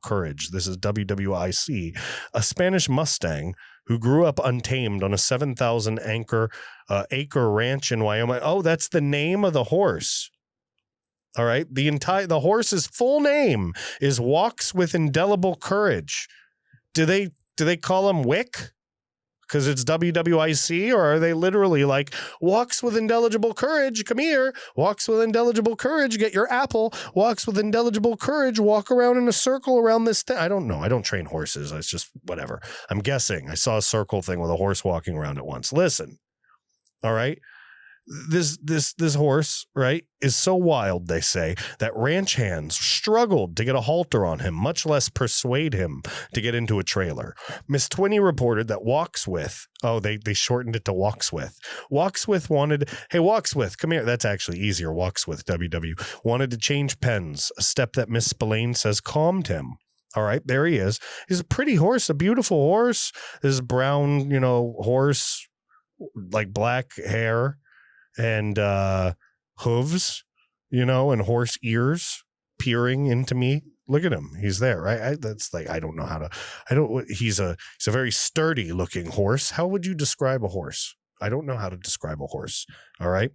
courage. This is WWIC, a Spanish Mustang who grew up untamed on a 7,000 acre ranch in Wyoming. Oh, that's the name of the horse. All right. The horse's full name is Walks with Indelible Courage. Do they call him Wick because it's WWIC, or are they literally like Walks with Indelible Courage? Come here. Walks with Indelible Courage. Get your apple. Walks with Indelible Courage. Walk around in a circle around this thing. I don't know. I don't train horses. It's just whatever. I'm guessing. I saw a circle thing with a horse walking around it once. Listen. All right. This horse, right, is so wild, they say, that ranch hands struggled to get a halter on him, much less persuade him to get into a trailer. Miss Twinny reported that Walkswith, they shortened it to Walkswith. Walkswith wanted, hey, Walkswith, come here. That's actually easier. Walkswith, WW, wanted to change pens, a step that Miss Spillane says calmed him. All right, there he is. He's a pretty horse, a beautiful horse. This brown, horse, like black hair. And hooves, and horse ears peering into me. Look at him. He's there, right? He's a very sturdy looking horse. How would you describe a horse? I don't know how to describe a horse. All right.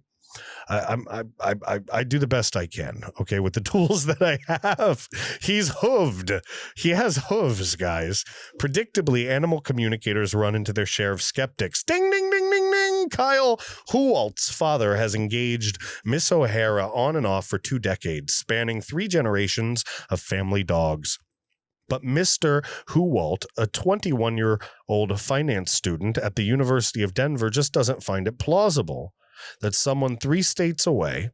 I do the best I can, okay, with the tools that I have. He's hooved. He has hooves, guys. Predictably, animal communicators run into their share of skeptics. Ding, ding, ding, ding, ding. Kyle Huwalt's father has engaged Miss O'Hara on and off for 2 decades, spanning 3 generations of family dogs. But Mr. Huwalt, a 21-year-old finance student at the University of Denver, just doesn't find it plausible that someone 3 states away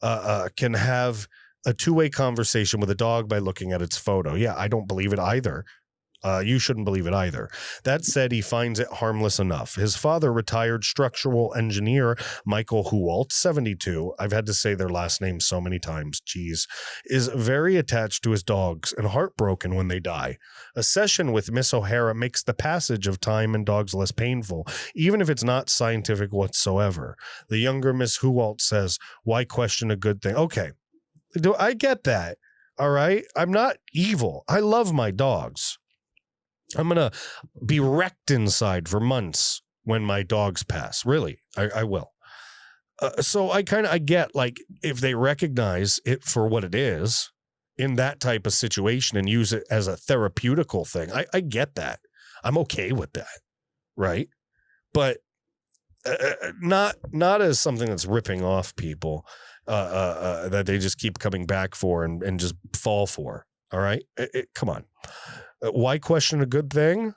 can have a 2-way conversation with a dog by looking at its photo. Yeah, I don't believe it either. You shouldn't believe it either. That said, he finds it harmless enough. His father, retired structural engineer Michael Huwalt, 72, I've had to say their last name so many times, geez, is very attached to his dogs and heartbroken when they die. A session with Miss O'Hara makes the passage of time and dogs less painful, even if it's not scientific whatsoever. The younger Miss Huwalt says, why question a good thing? Okay, I get that, all right? I'm not evil. I love my dogs. I'm going to be wrecked inside for months when my dogs pass. Really, I will. So I get, like, if they recognize it for what it is in that type of situation and use it as a therapeutical thing, I get that. I'm okay with that, right? But not as something that's ripping off people that they just keep coming back for and just fall for, all right? Come on. Why question a good thing?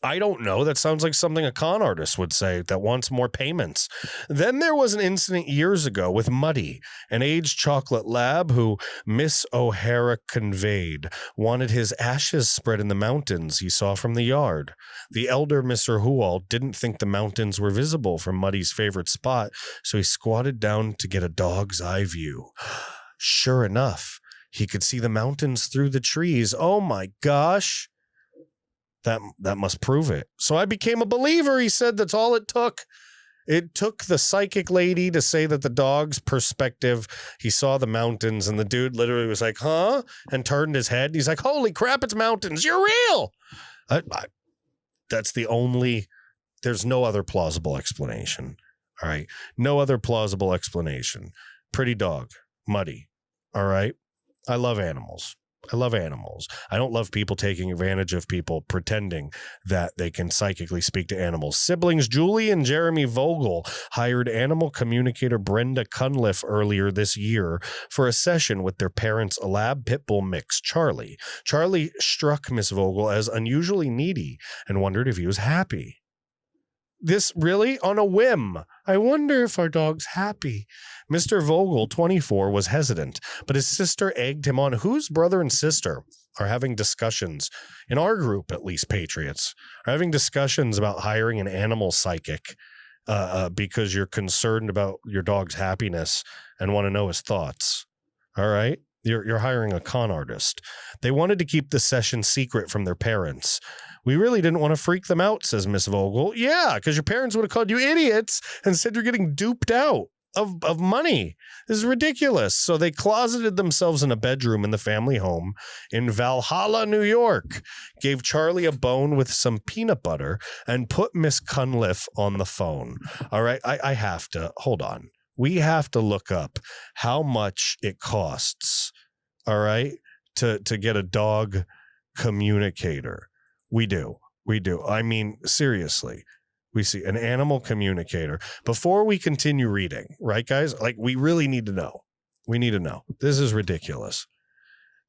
I don't know. That sounds like something a con artist would say that wants more payments. Then there was an incident years ago with Muddy, an aged chocolate lab who Miss O'Hara conveyed wanted his ashes spread in the mountains he saw from the yard. The elder Mr. Huwalt didn't think the mountains were visible from Muddy's favorite spot, so he squatted down to get a dog's eye view. Sure enough, he could see the mountains through the trees. Oh my gosh. That must prove it. So I became a believer, he said. That's all it took. It took the psychic lady to say that the dog's perspective, he saw the mountains, and the dude literally was like, huh? And turned his head. He's like, holy crap, it's mountains. You're real. That's the only, there's no other plausible explanation. All right. No other plausible explanation. Pretty dog. Muddy. All right. I love animals. I love animals. I don't love people taking advantage of people pretending that they can psychically speak to animals. Siblings Julie and Jeremy Vogel hired animal communicator Brenda Cunliffe earlier this year for a session with their parents' lab pit bull mix, Charlie. Charlie struck Miss Vogel as unusually needy and wondered if he was happy. This really on a whim. I wonder if our dog's happy. Mr. Vogel, 24, was hesitant, but his sister egged him on. Whose brother and sister are having discussions, in our group at least, Patriots, are having discussions about hiring an animal psychic because you're concerned about your dog's happiness and want to know his thoughts. All right? You're hiring a con artist. They wanted to keep the session secret from their parents. We really didn't want to freak them out, says Miss Vogel. Yeah, because your parents would have called you idiots and said you're getting duped out of money. This is ridiculous. So they closeted themselves in a bedroom in the family home in Valhalla, New York, gave Charlie a bone with some peanut butter, and put Miss Cunliffe on the phone. All right, I have to, hold on. We have to look up how much it costs, all right, to get a dog communicator. We do. I mean, seriously, we see an animal communicator. Before we continue reading, right, guys? Like, we really need to know. We need to know. This is ridiculous.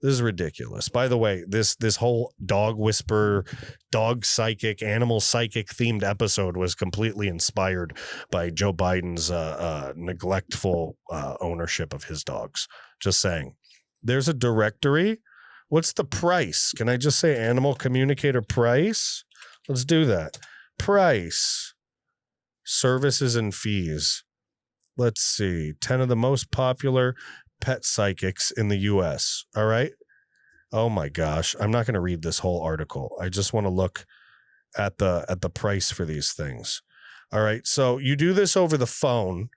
By the way, this whole dog whisper, dog psychic, animal psychic themed episode was completely inspired by Joe Biden's neglectful ownership of his dogs. Just saying. There's a directory. What's the price? Can I just say animal communicator price? Let's do that. Price. Services and fees. Let's see. 10 of the most popular pet psychics in the U.S. All right. Oh my gosh. I'm not going to read this whole article. I just want to look at the price for these things. All right. So you do this over the phone.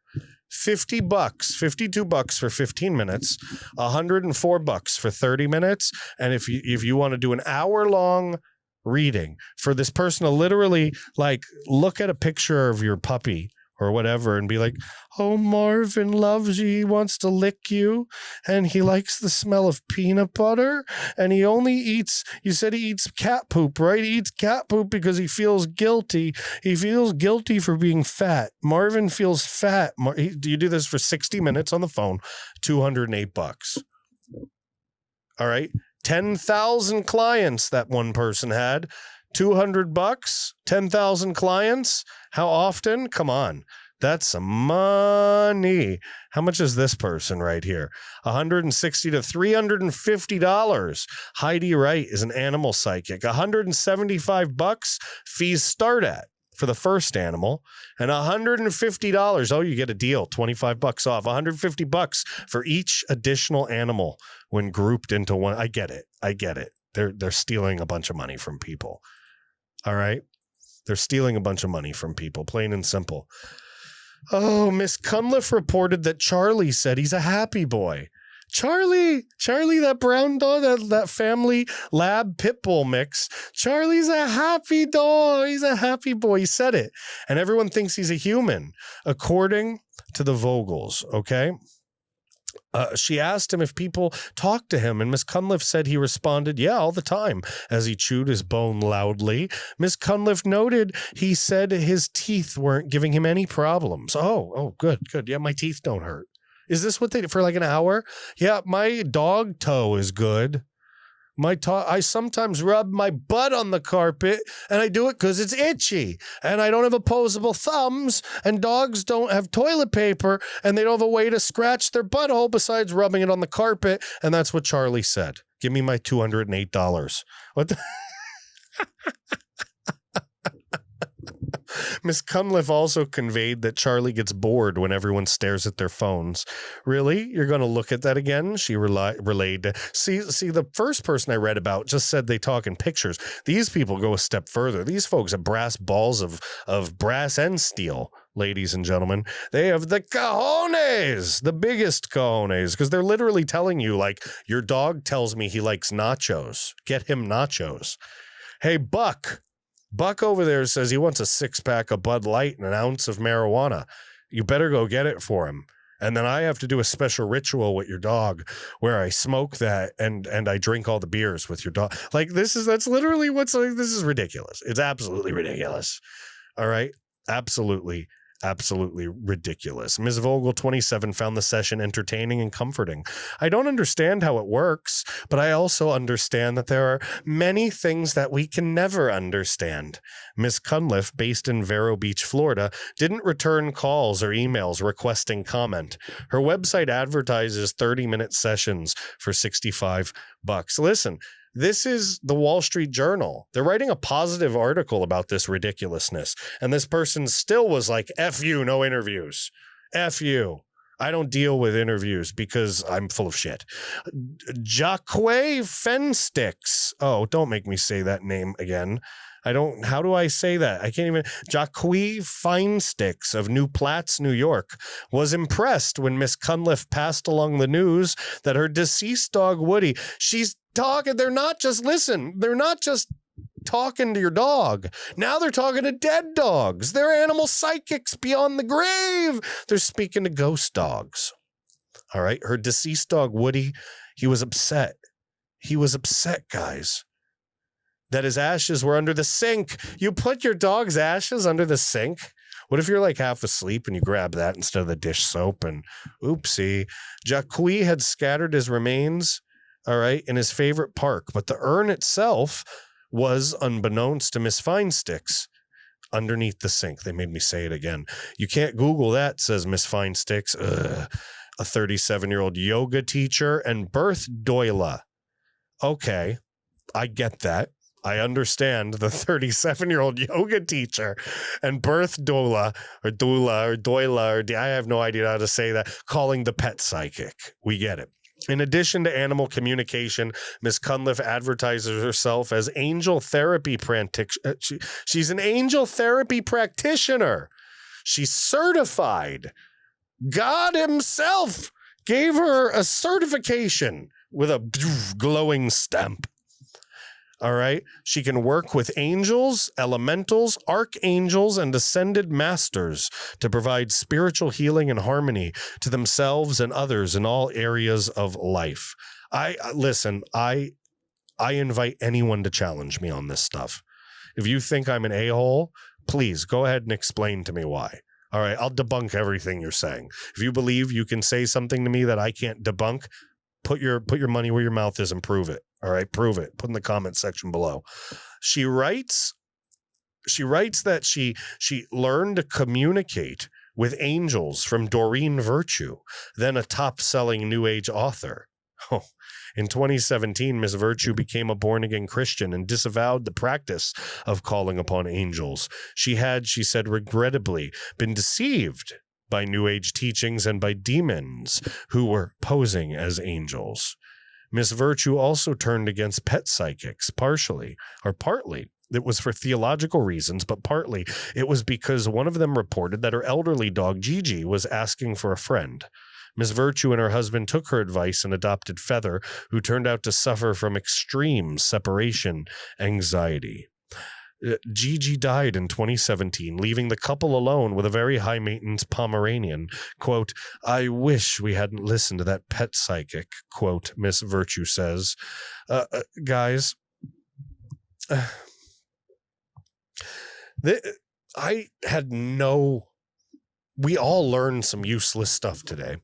$50, $52 for 15 minutes, $104 for 30 minutes. And if you want to do an hour-long reading for this person to literally like look at a picture of your puppy or whatever and be like, oh, Marvin loves you. He wants to lick you. And he likes the smell of peanut butter. And he only eats, you said he eats cat poop, right? He eats cat poop because he feels guilty. He feels guilty for being fat. Marvin feels fat. You do this for 60 minutes on the phone, $208. All right. 10,000 clients that one person had. $200, 10,000 clients. How often? Come on. That's some money. How much is this person right here? $160 to $350. Heidi Wright is an animal psychic. $175 fees start at for the first animal, and $150. Oh, you get a deal. $25 off. $150 for each additional animal when grouped into one. I get it. They're stealing a bunch of money from people. All right. They're stealing a bunch of money from people, plain and simple. Oh, Miss Cunliffe reported that Charlie said he's a happy boy. Charlie, that brown dog, that family lab pit bull mix. Charlie's a happy dog. He's a happy boy. He said it. And everyone thinks he's a human, according to the Vogels. Okay. She asked him if people talked to him, and Miss Cunliffe said he responded, yeah, all the time, as he chewed his bone loudly. Miss Cunliffe noted he said his teeth weren't giving him any problems. Oh, good. Yeah, my teeth don't hurt. Is this what they did for like an hour? Yeah, my dog toe is good. I sometimes rub my butt on the carpet, and I do it because it's itchy, and I don't have opposable thumbs, and dogs don't have toilet paper, and they don't have a way to scratch their butthole besides rubbing it on the carpet, and that's what Charlie said. Give me my $208. What the? Miss Cunliffe also conveyed that Charlie gets bored when everyone stares at their phones. Really? You're going to look at that again? She relayed. See, the first person I read about just said they talk in pictures. These people go a step further. These folks have brass balls of brass and steel, ladies and gentlemen. They have the cojones, the biggest cojones, because they're literally telling you, like, your dog tells me he likes nachos. Get him Nachos. Hey, Buck over there says he wants a 6-pack of Bud Light and an ounce of marijuana. You better go get it for him. And then I have to do a special ritual with your dog where I smoke that and I drink all the beers with your dog. Like that's literally this is ridiculous. It's absolutely ridiculous. All right. Absolutely ridiculous. Ms. Vogel, 27, found the session entertaining and comforting. I don't understand how it works, but I also understand that there are many things that we can never understand. Ms. Cunliffe, based in Vero Beach, Florida, didn't return calls or emails requesting comment. Her website advertises 30-minute sessions for $65. Listen, this is the Wall Street Journal. They're writing a positive article about this ridiculousness. And this person still was like, F you, no interviews. F you. I don't deal with interviews because I'm full of shit. Jacques Fensticks. Oh, don't make me say that name again. How do I say that? I can't even. Jacques Feinsticks of New Platts, New York, was impressed when Miss Cunliffe passed along the news that her deceased dog, Woody, she's talking. They're not just talking to your dog. Now they're talking to dead dogs. They're animal psychics beyond the grave. They're speaking to ghost dogs. All right. Her deceased dog, Woody, he was upset. He was upset, guys, that his ashes were under the sink. You put your dog's ashes under the sink? What if you're like half asleep and you grab that instead of the dish soap and oopsie? Jacques had scattered his remains, all right, in his favorite park, but the urn itself was, unbeknownst to Miss Feinsticks, underneath the sink. They made me say it again. You can't Google that, says Miss Feinsticks. A 37-year-old yoga teacher and birth doula. Okay, I get that. I understand the 37-year-old yoga teacher and birth doula or I have no idea how to say that, calling the pet psychic. We get it. In addition to animal communication, Ms. Cunliffe advertises herself as angel therapy practitioner. She's an angel therapy practitioner. She's certified. God himself gave her a certification with a glowing stamp. All right. She can work with angels, elementals, archangels, and ascended masters to provide spiritual healing and harmony to themselves and others in all areas of life. I invite anyone to challenge me on this stuff. If you think I'm an a-hole, please go ahead and explain to me why. All right. I'll debunk everything you're saying. If you believe you can say something to me that I can't debunk, put your money where your mouth is and prove it. All right, prove it. Put in the comment section below. She writes that she learned to communicate with angels from Doreen Virtue, then a top-selling New Age author. Oh, in 2017, Miss Virtue became a born-again Christian and disavowed the practice of calling upon angels. She said, regrettably, been deceived by New Age teachings and by demons who were posing as angels. Miss Virtue also turned against pet psychics, partly. It was for theological reasons, but partly it was because one of them reported that her elderly dog, Gigi, was asking for a friend. Miss Virtue and her husband took her advice and adopted Feather, who turned out to suffer from extreme separation anxiety. Gigi died in 2017, leaving the couple alone with a very high-maintenance Pomeranian. Quote, I wish we hadn't listened to that pet psychic, quote, Miss Virtue says. Guys, we all learned some useless stuff today.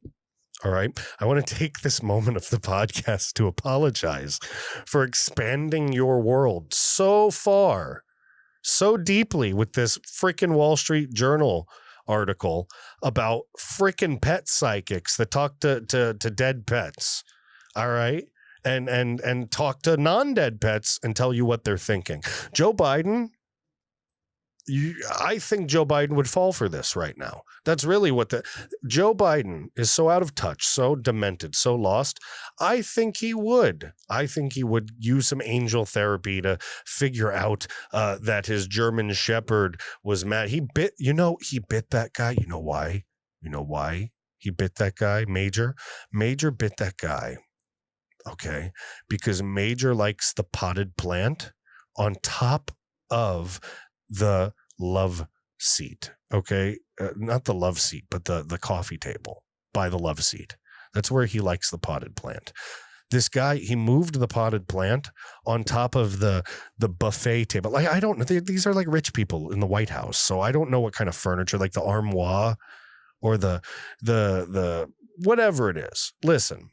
All right. I want to take this moment of the podcast to apologize for expanding your world so far, so deeply with this freaking Wall Street Journal article about freaking pet psychics that talk to dead pets. All right. And talk to non-dead pets and tell you what they're thinking. Joe Biden, I think Joe Biden would fall for this right now. That's really what Joe Biden is so out of touch, so demented, so lost. I think he would use some angel therapy to figure out that his German Shepherd was mad. He bit that guy. You know why? He bit that guy? Major bit that guy. Okay. Because Major likes the potted plant on top of the love seat. Okay. Not the love seat, but the coffee table. by the love seat. That's where he likes the potted plant. This guy, he moved the potted plant on top of the buffet table. Like, I don't know. These are like rich people in the White House. So I don't know what kind of furniture, like the armoire or the whatever it is. Listen.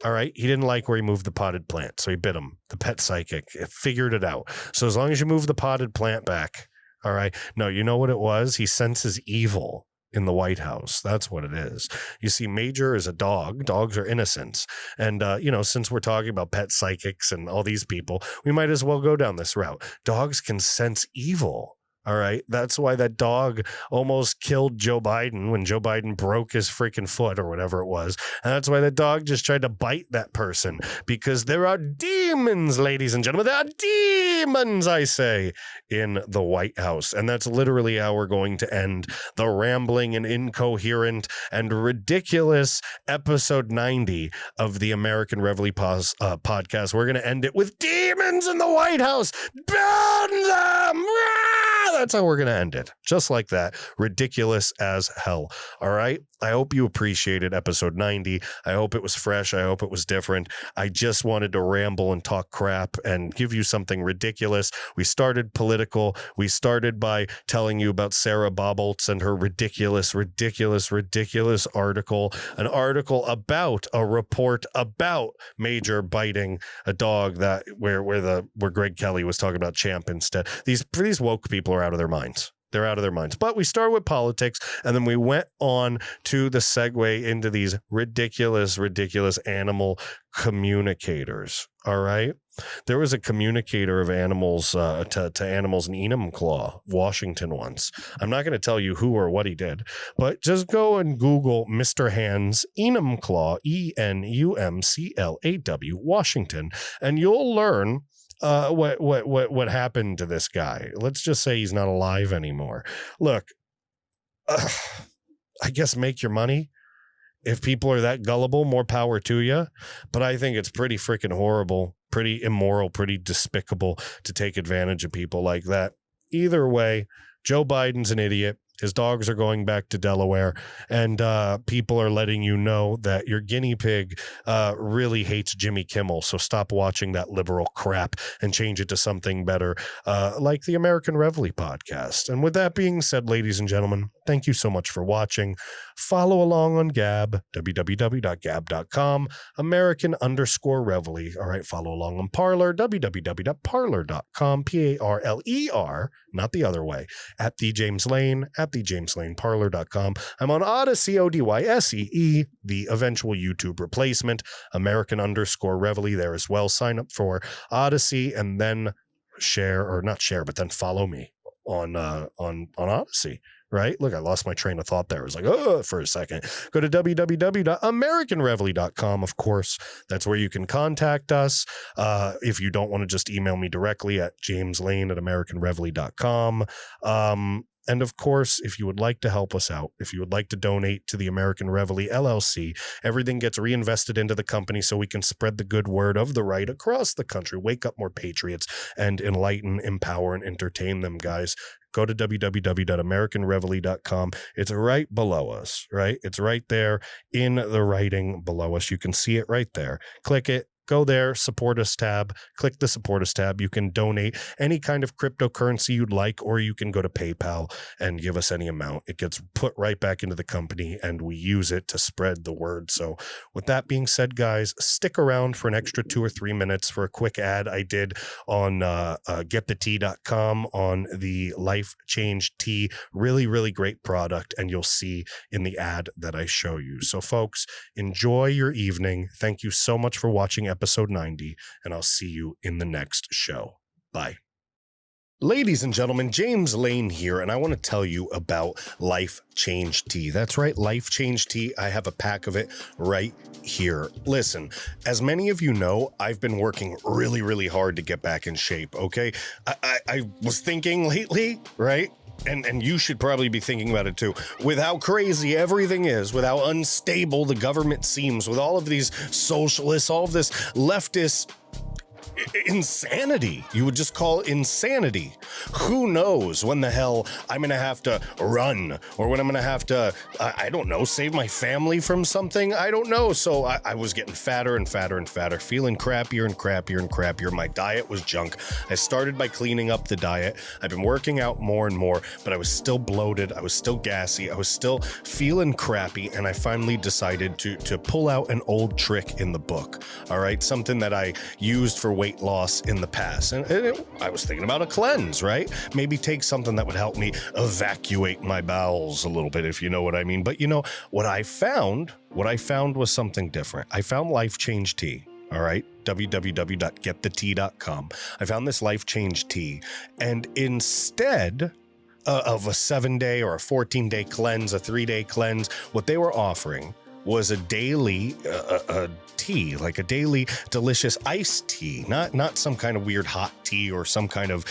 All right. He didn't like where he moved the potted plant. So he bit him. The pet psychic figured it out. So as long as you move the potted plant back. All right. No, you know what it was? He senses evil in the White House. That's what it is. You see, Major is a dog. Dogs are innocents. And, since we're talking about pet psychics and all these people, we might as well go down this route. Dogs can sense evil. All right. That's why that dog almost killed Joe Biden when Joe Biden broke his freaking foot or whatever it was. And that's why that dog just tried to bite that person, because there are demons, ladies and gentlemen. There are demons, I say, in the White House. And that's literally how we're going to end the rambling and incoherent and ridiculous episode 90 of the American Reveille podcast. We're going to end it with demons in the White House. Burn them! That's how we're going to end it. Just like that. Ridiculous as hell. All right. I hope you appreciated episode 90. I hope it was fresh. I hope it was different. I just wanted to ramble and talk crap and give you something ridiculous. We started political. We started by telling you about Sarah Bobbolts and her ridiculous article. An article about a report about Major biting a dog where Greg Kelly was talking about Champ instead. These woke people are out of their minds. They're out of their minds. But we started with politics, and then we went on to the segue into these ridiculous animal communicators. All right. There was a communicator of animals to animals in Enumclaw, Washington once. I'm not going to tell you who or what he did, but just go and Google Mr. Hands Enumclaw, ENUMCLAW, Washington, and you'll learn what happened to this guy. Let's just say he's not alive anymore. Look, I guess make your money. If people are that gullible, more power to you. But I think it's pretty freaking horrible, pretty immoral, pretty despicable to take advantage of people like that. Either way, Joe Biden's an idiot. His dogs are going back to Delaware, and people are letting you know that your guinea pig really hates Jimmy Kimmel. So stop watching that liberal crap and change it to something better, like the American Reveille Podcast. And with that being said, ladies and gentlemen, thank you so much for watching. Follow along on Gab, www.gab.com, American_Reveille. All right, follow along on Parler, www.parler.com, Parler, not the other way, at the James Lane, at the James Lane, Parler.com. I'm on Odyssey, ODYSEE, the eventual YouTube replacement, American_Reveille there as well. Sign up for Odyssey and then then follow me on Odyssey. Right? Look, I lost my train of thought there. I was like, for a second. Go to www.americanreveille.com. Of course, that's where you can contact us. If you don't want to just email me directly at jameslane@americanreveille.com. And of course, if you would like to help us out, if you would like to donate to the American Reveille LLC, everything gets reinvested into the company so we can spread the good word of the right across the country. Wake up more patriots and enlighten, empower, and entertain them, guys. Go to www.americanreveille.com. It's right below us, right? It's right there in the writing below us. You can see it right there. Click it. Go there, support us tab, click the support us tab. You can donate any kind of cryptocurrency you'd like, or you can go to PayPal and give us any amount. It gets put right back into the company and we use it to spread the word. So with that being said, guys, stick around for an extra 2 or 3 minutes for a quick ad I did on getthetea.com on the Life Change Tea. Really, really great product. And you'll see in the ad that I show you. So folks, enjoy your evening. Thank you so much for watching episode 90, and I'll see you in the next show. Bye. Ladies and gentlemen, James Lane here, and I want to tell you about Life Change Tea. That's right, Life Change Tea. I have a pack of it right here. Listen, as many of you know, I've been working really, really hard to get back in shape, okay? I was thinking lately, right? And you should probably be thinking about it too. With how crazy everything is, with how unstable the government seems, with all of these socialists, all of this leftist insanity. You would just call insanity. Who knows when the hell I'm going to have to run or when I'm going to have to, I don't know, save my family from something. I don't know. So I was getting fatter and fatter and fatter, feeling crappier and crappier and crappier. My diet was junk. I started by cleaning up the diet. I've been working out more and more, but I was still bloated. I was still gassy. I was still feeling crappy. And I finally decided to pull out an old trick in the book. All right. Something that I used for weight loss in the past. And I was thinking about a cleanse, right? Maybe take something that would help me evacuate my bowels a little bit, if you know what I mean. But you know, what I found was something different. I found Life Change Tea. All right, www.getthetea.com. I found this Life Change Tea, and instead of a 7-day or a 14-day cleanse, a 3-day cleanse, what they were offering was a daily tea, like a daily delicious iced tea, not some kind of weird hot tea or some kind of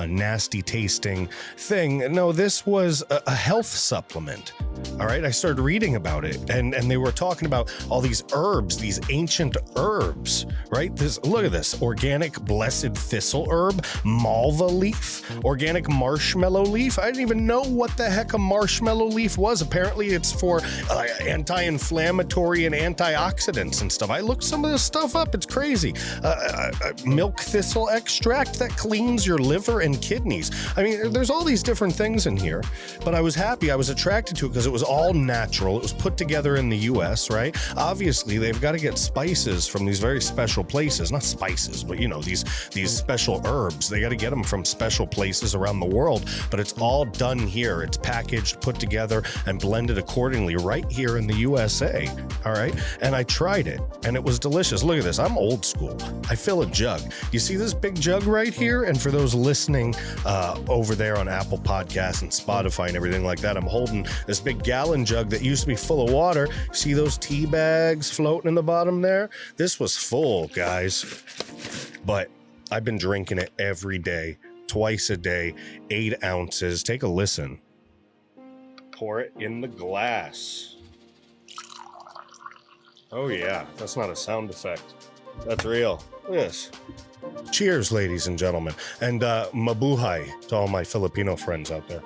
nasty tasting thing. No, this was a health supplement. All right, I started reading about it, and they were talking about all these herbs, these ancient herbs, right? Look at this: organic blessed thistle herb, malva leaf, organic marshmallow leaf. I didn't even know what the heck a marshmallow leaf was. Apparently, it's for anti-inflammatory and antioxidants and stuff. I looked some of this stuff up. It's crazy. Milk thistle extract that cleans your liver and kidneys. I mean, there's all these different things in here, but I was happy. I was attracted to it because it was all natural. It was put together in the U.S., right? Obviously, they've got to get spices from these very special places. Not spices, but, you know, these special herbs. They got to get them from special places around the world, but it's all done here. It's packaged, put together, and blended accordingly right here in the USA, all right? And I tried it, and it was delicious. Look at this. I'm old school. I fill a jug. You see this big jug right here? And for those listening over there on Apple Podcasts and Spotify and everything like that, I'm holding this big gallon jug that used to be full of water. See those tea bags floating in the bottom there? This was full, guys. But I've been drinking it every day, twice a day, 8 ounces. Take a listen. Pour it in the glass. Oh yeah, that's not a sound effect. That's real. Look at this. Cheers, ladies and gentlemen. And mabuhay to all my Filipino friends out there.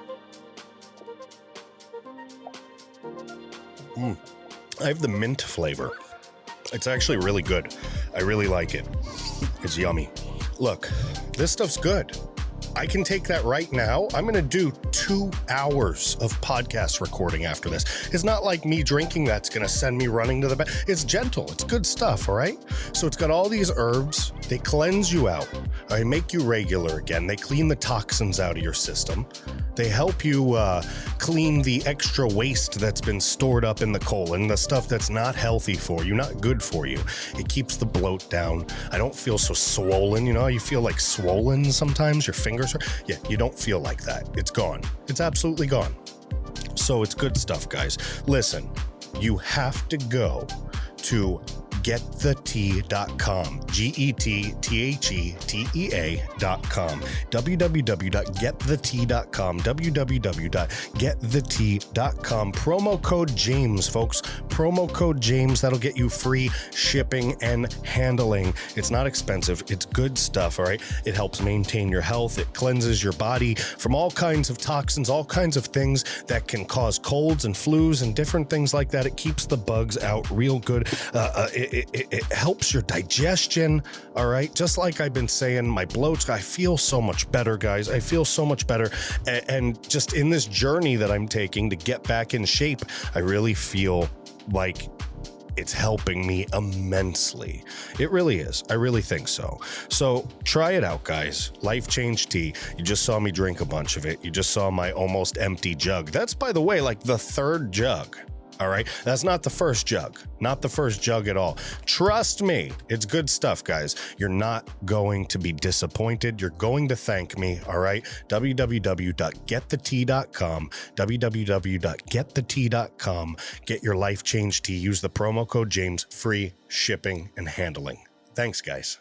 I have the mint flavor. It's actually really good. I really like it. It's yummy. Look, this stuff's good. I can take that right now. I'm going to do 2 hours of podcast recording after this. It's not like me drinking that's going to send me running to the bed. It's gentle. It's good stuff, all right? So it's got all these herbs. They cleanse you out. They make you regular again. They clean the toxins out of your system. They help you clean the extra waste that's been stored up in the colon, the stuff that's not healthy for you, not good for you. It keeps the bloat down. I don't feel so swollen. You know how you feel like swollen sometimes? Your fingers are... Yeah, you don't feel like that. It's gone. It's absolutely gone. So it's good stuff, guys. Listen, you have to go to getthetea.com, GETTHETEA.com, www.getthetea.com, www.getthetea.com. Promo code James, folks. Promo code James. That'll get you free shipping and handling. It's not expensive. It's good stuff, all right? It helps maintain your health. It cleanses your body from all kinds of toxins, all kinds of things that can cause colds and flus and different things like that. It keeps the bugs out real good. It helps your digestion, all right? Just like I've been saying, my bloats, I feel so much better, guys. I feel so much better. And just in this journey that I'm taking to get back in shape, I really feel like it's helping me immensely. It really is. I really think so. So try it out, guys. Life Change Tea. You just saw me drink a bunch of it. You just saw my almost empty jug. That's, by the way, like the 3rd jug. All right. That's not the first jug. Not the first jug at all. Trust me. It's good stuff, guys. You're not going to be disappointed. You're going to thank me. All right. www.getthetea.com. www.getthetea.com. Get your Life Change Tea. Use the promo code James. Free shipping and handling. Thanks, guys.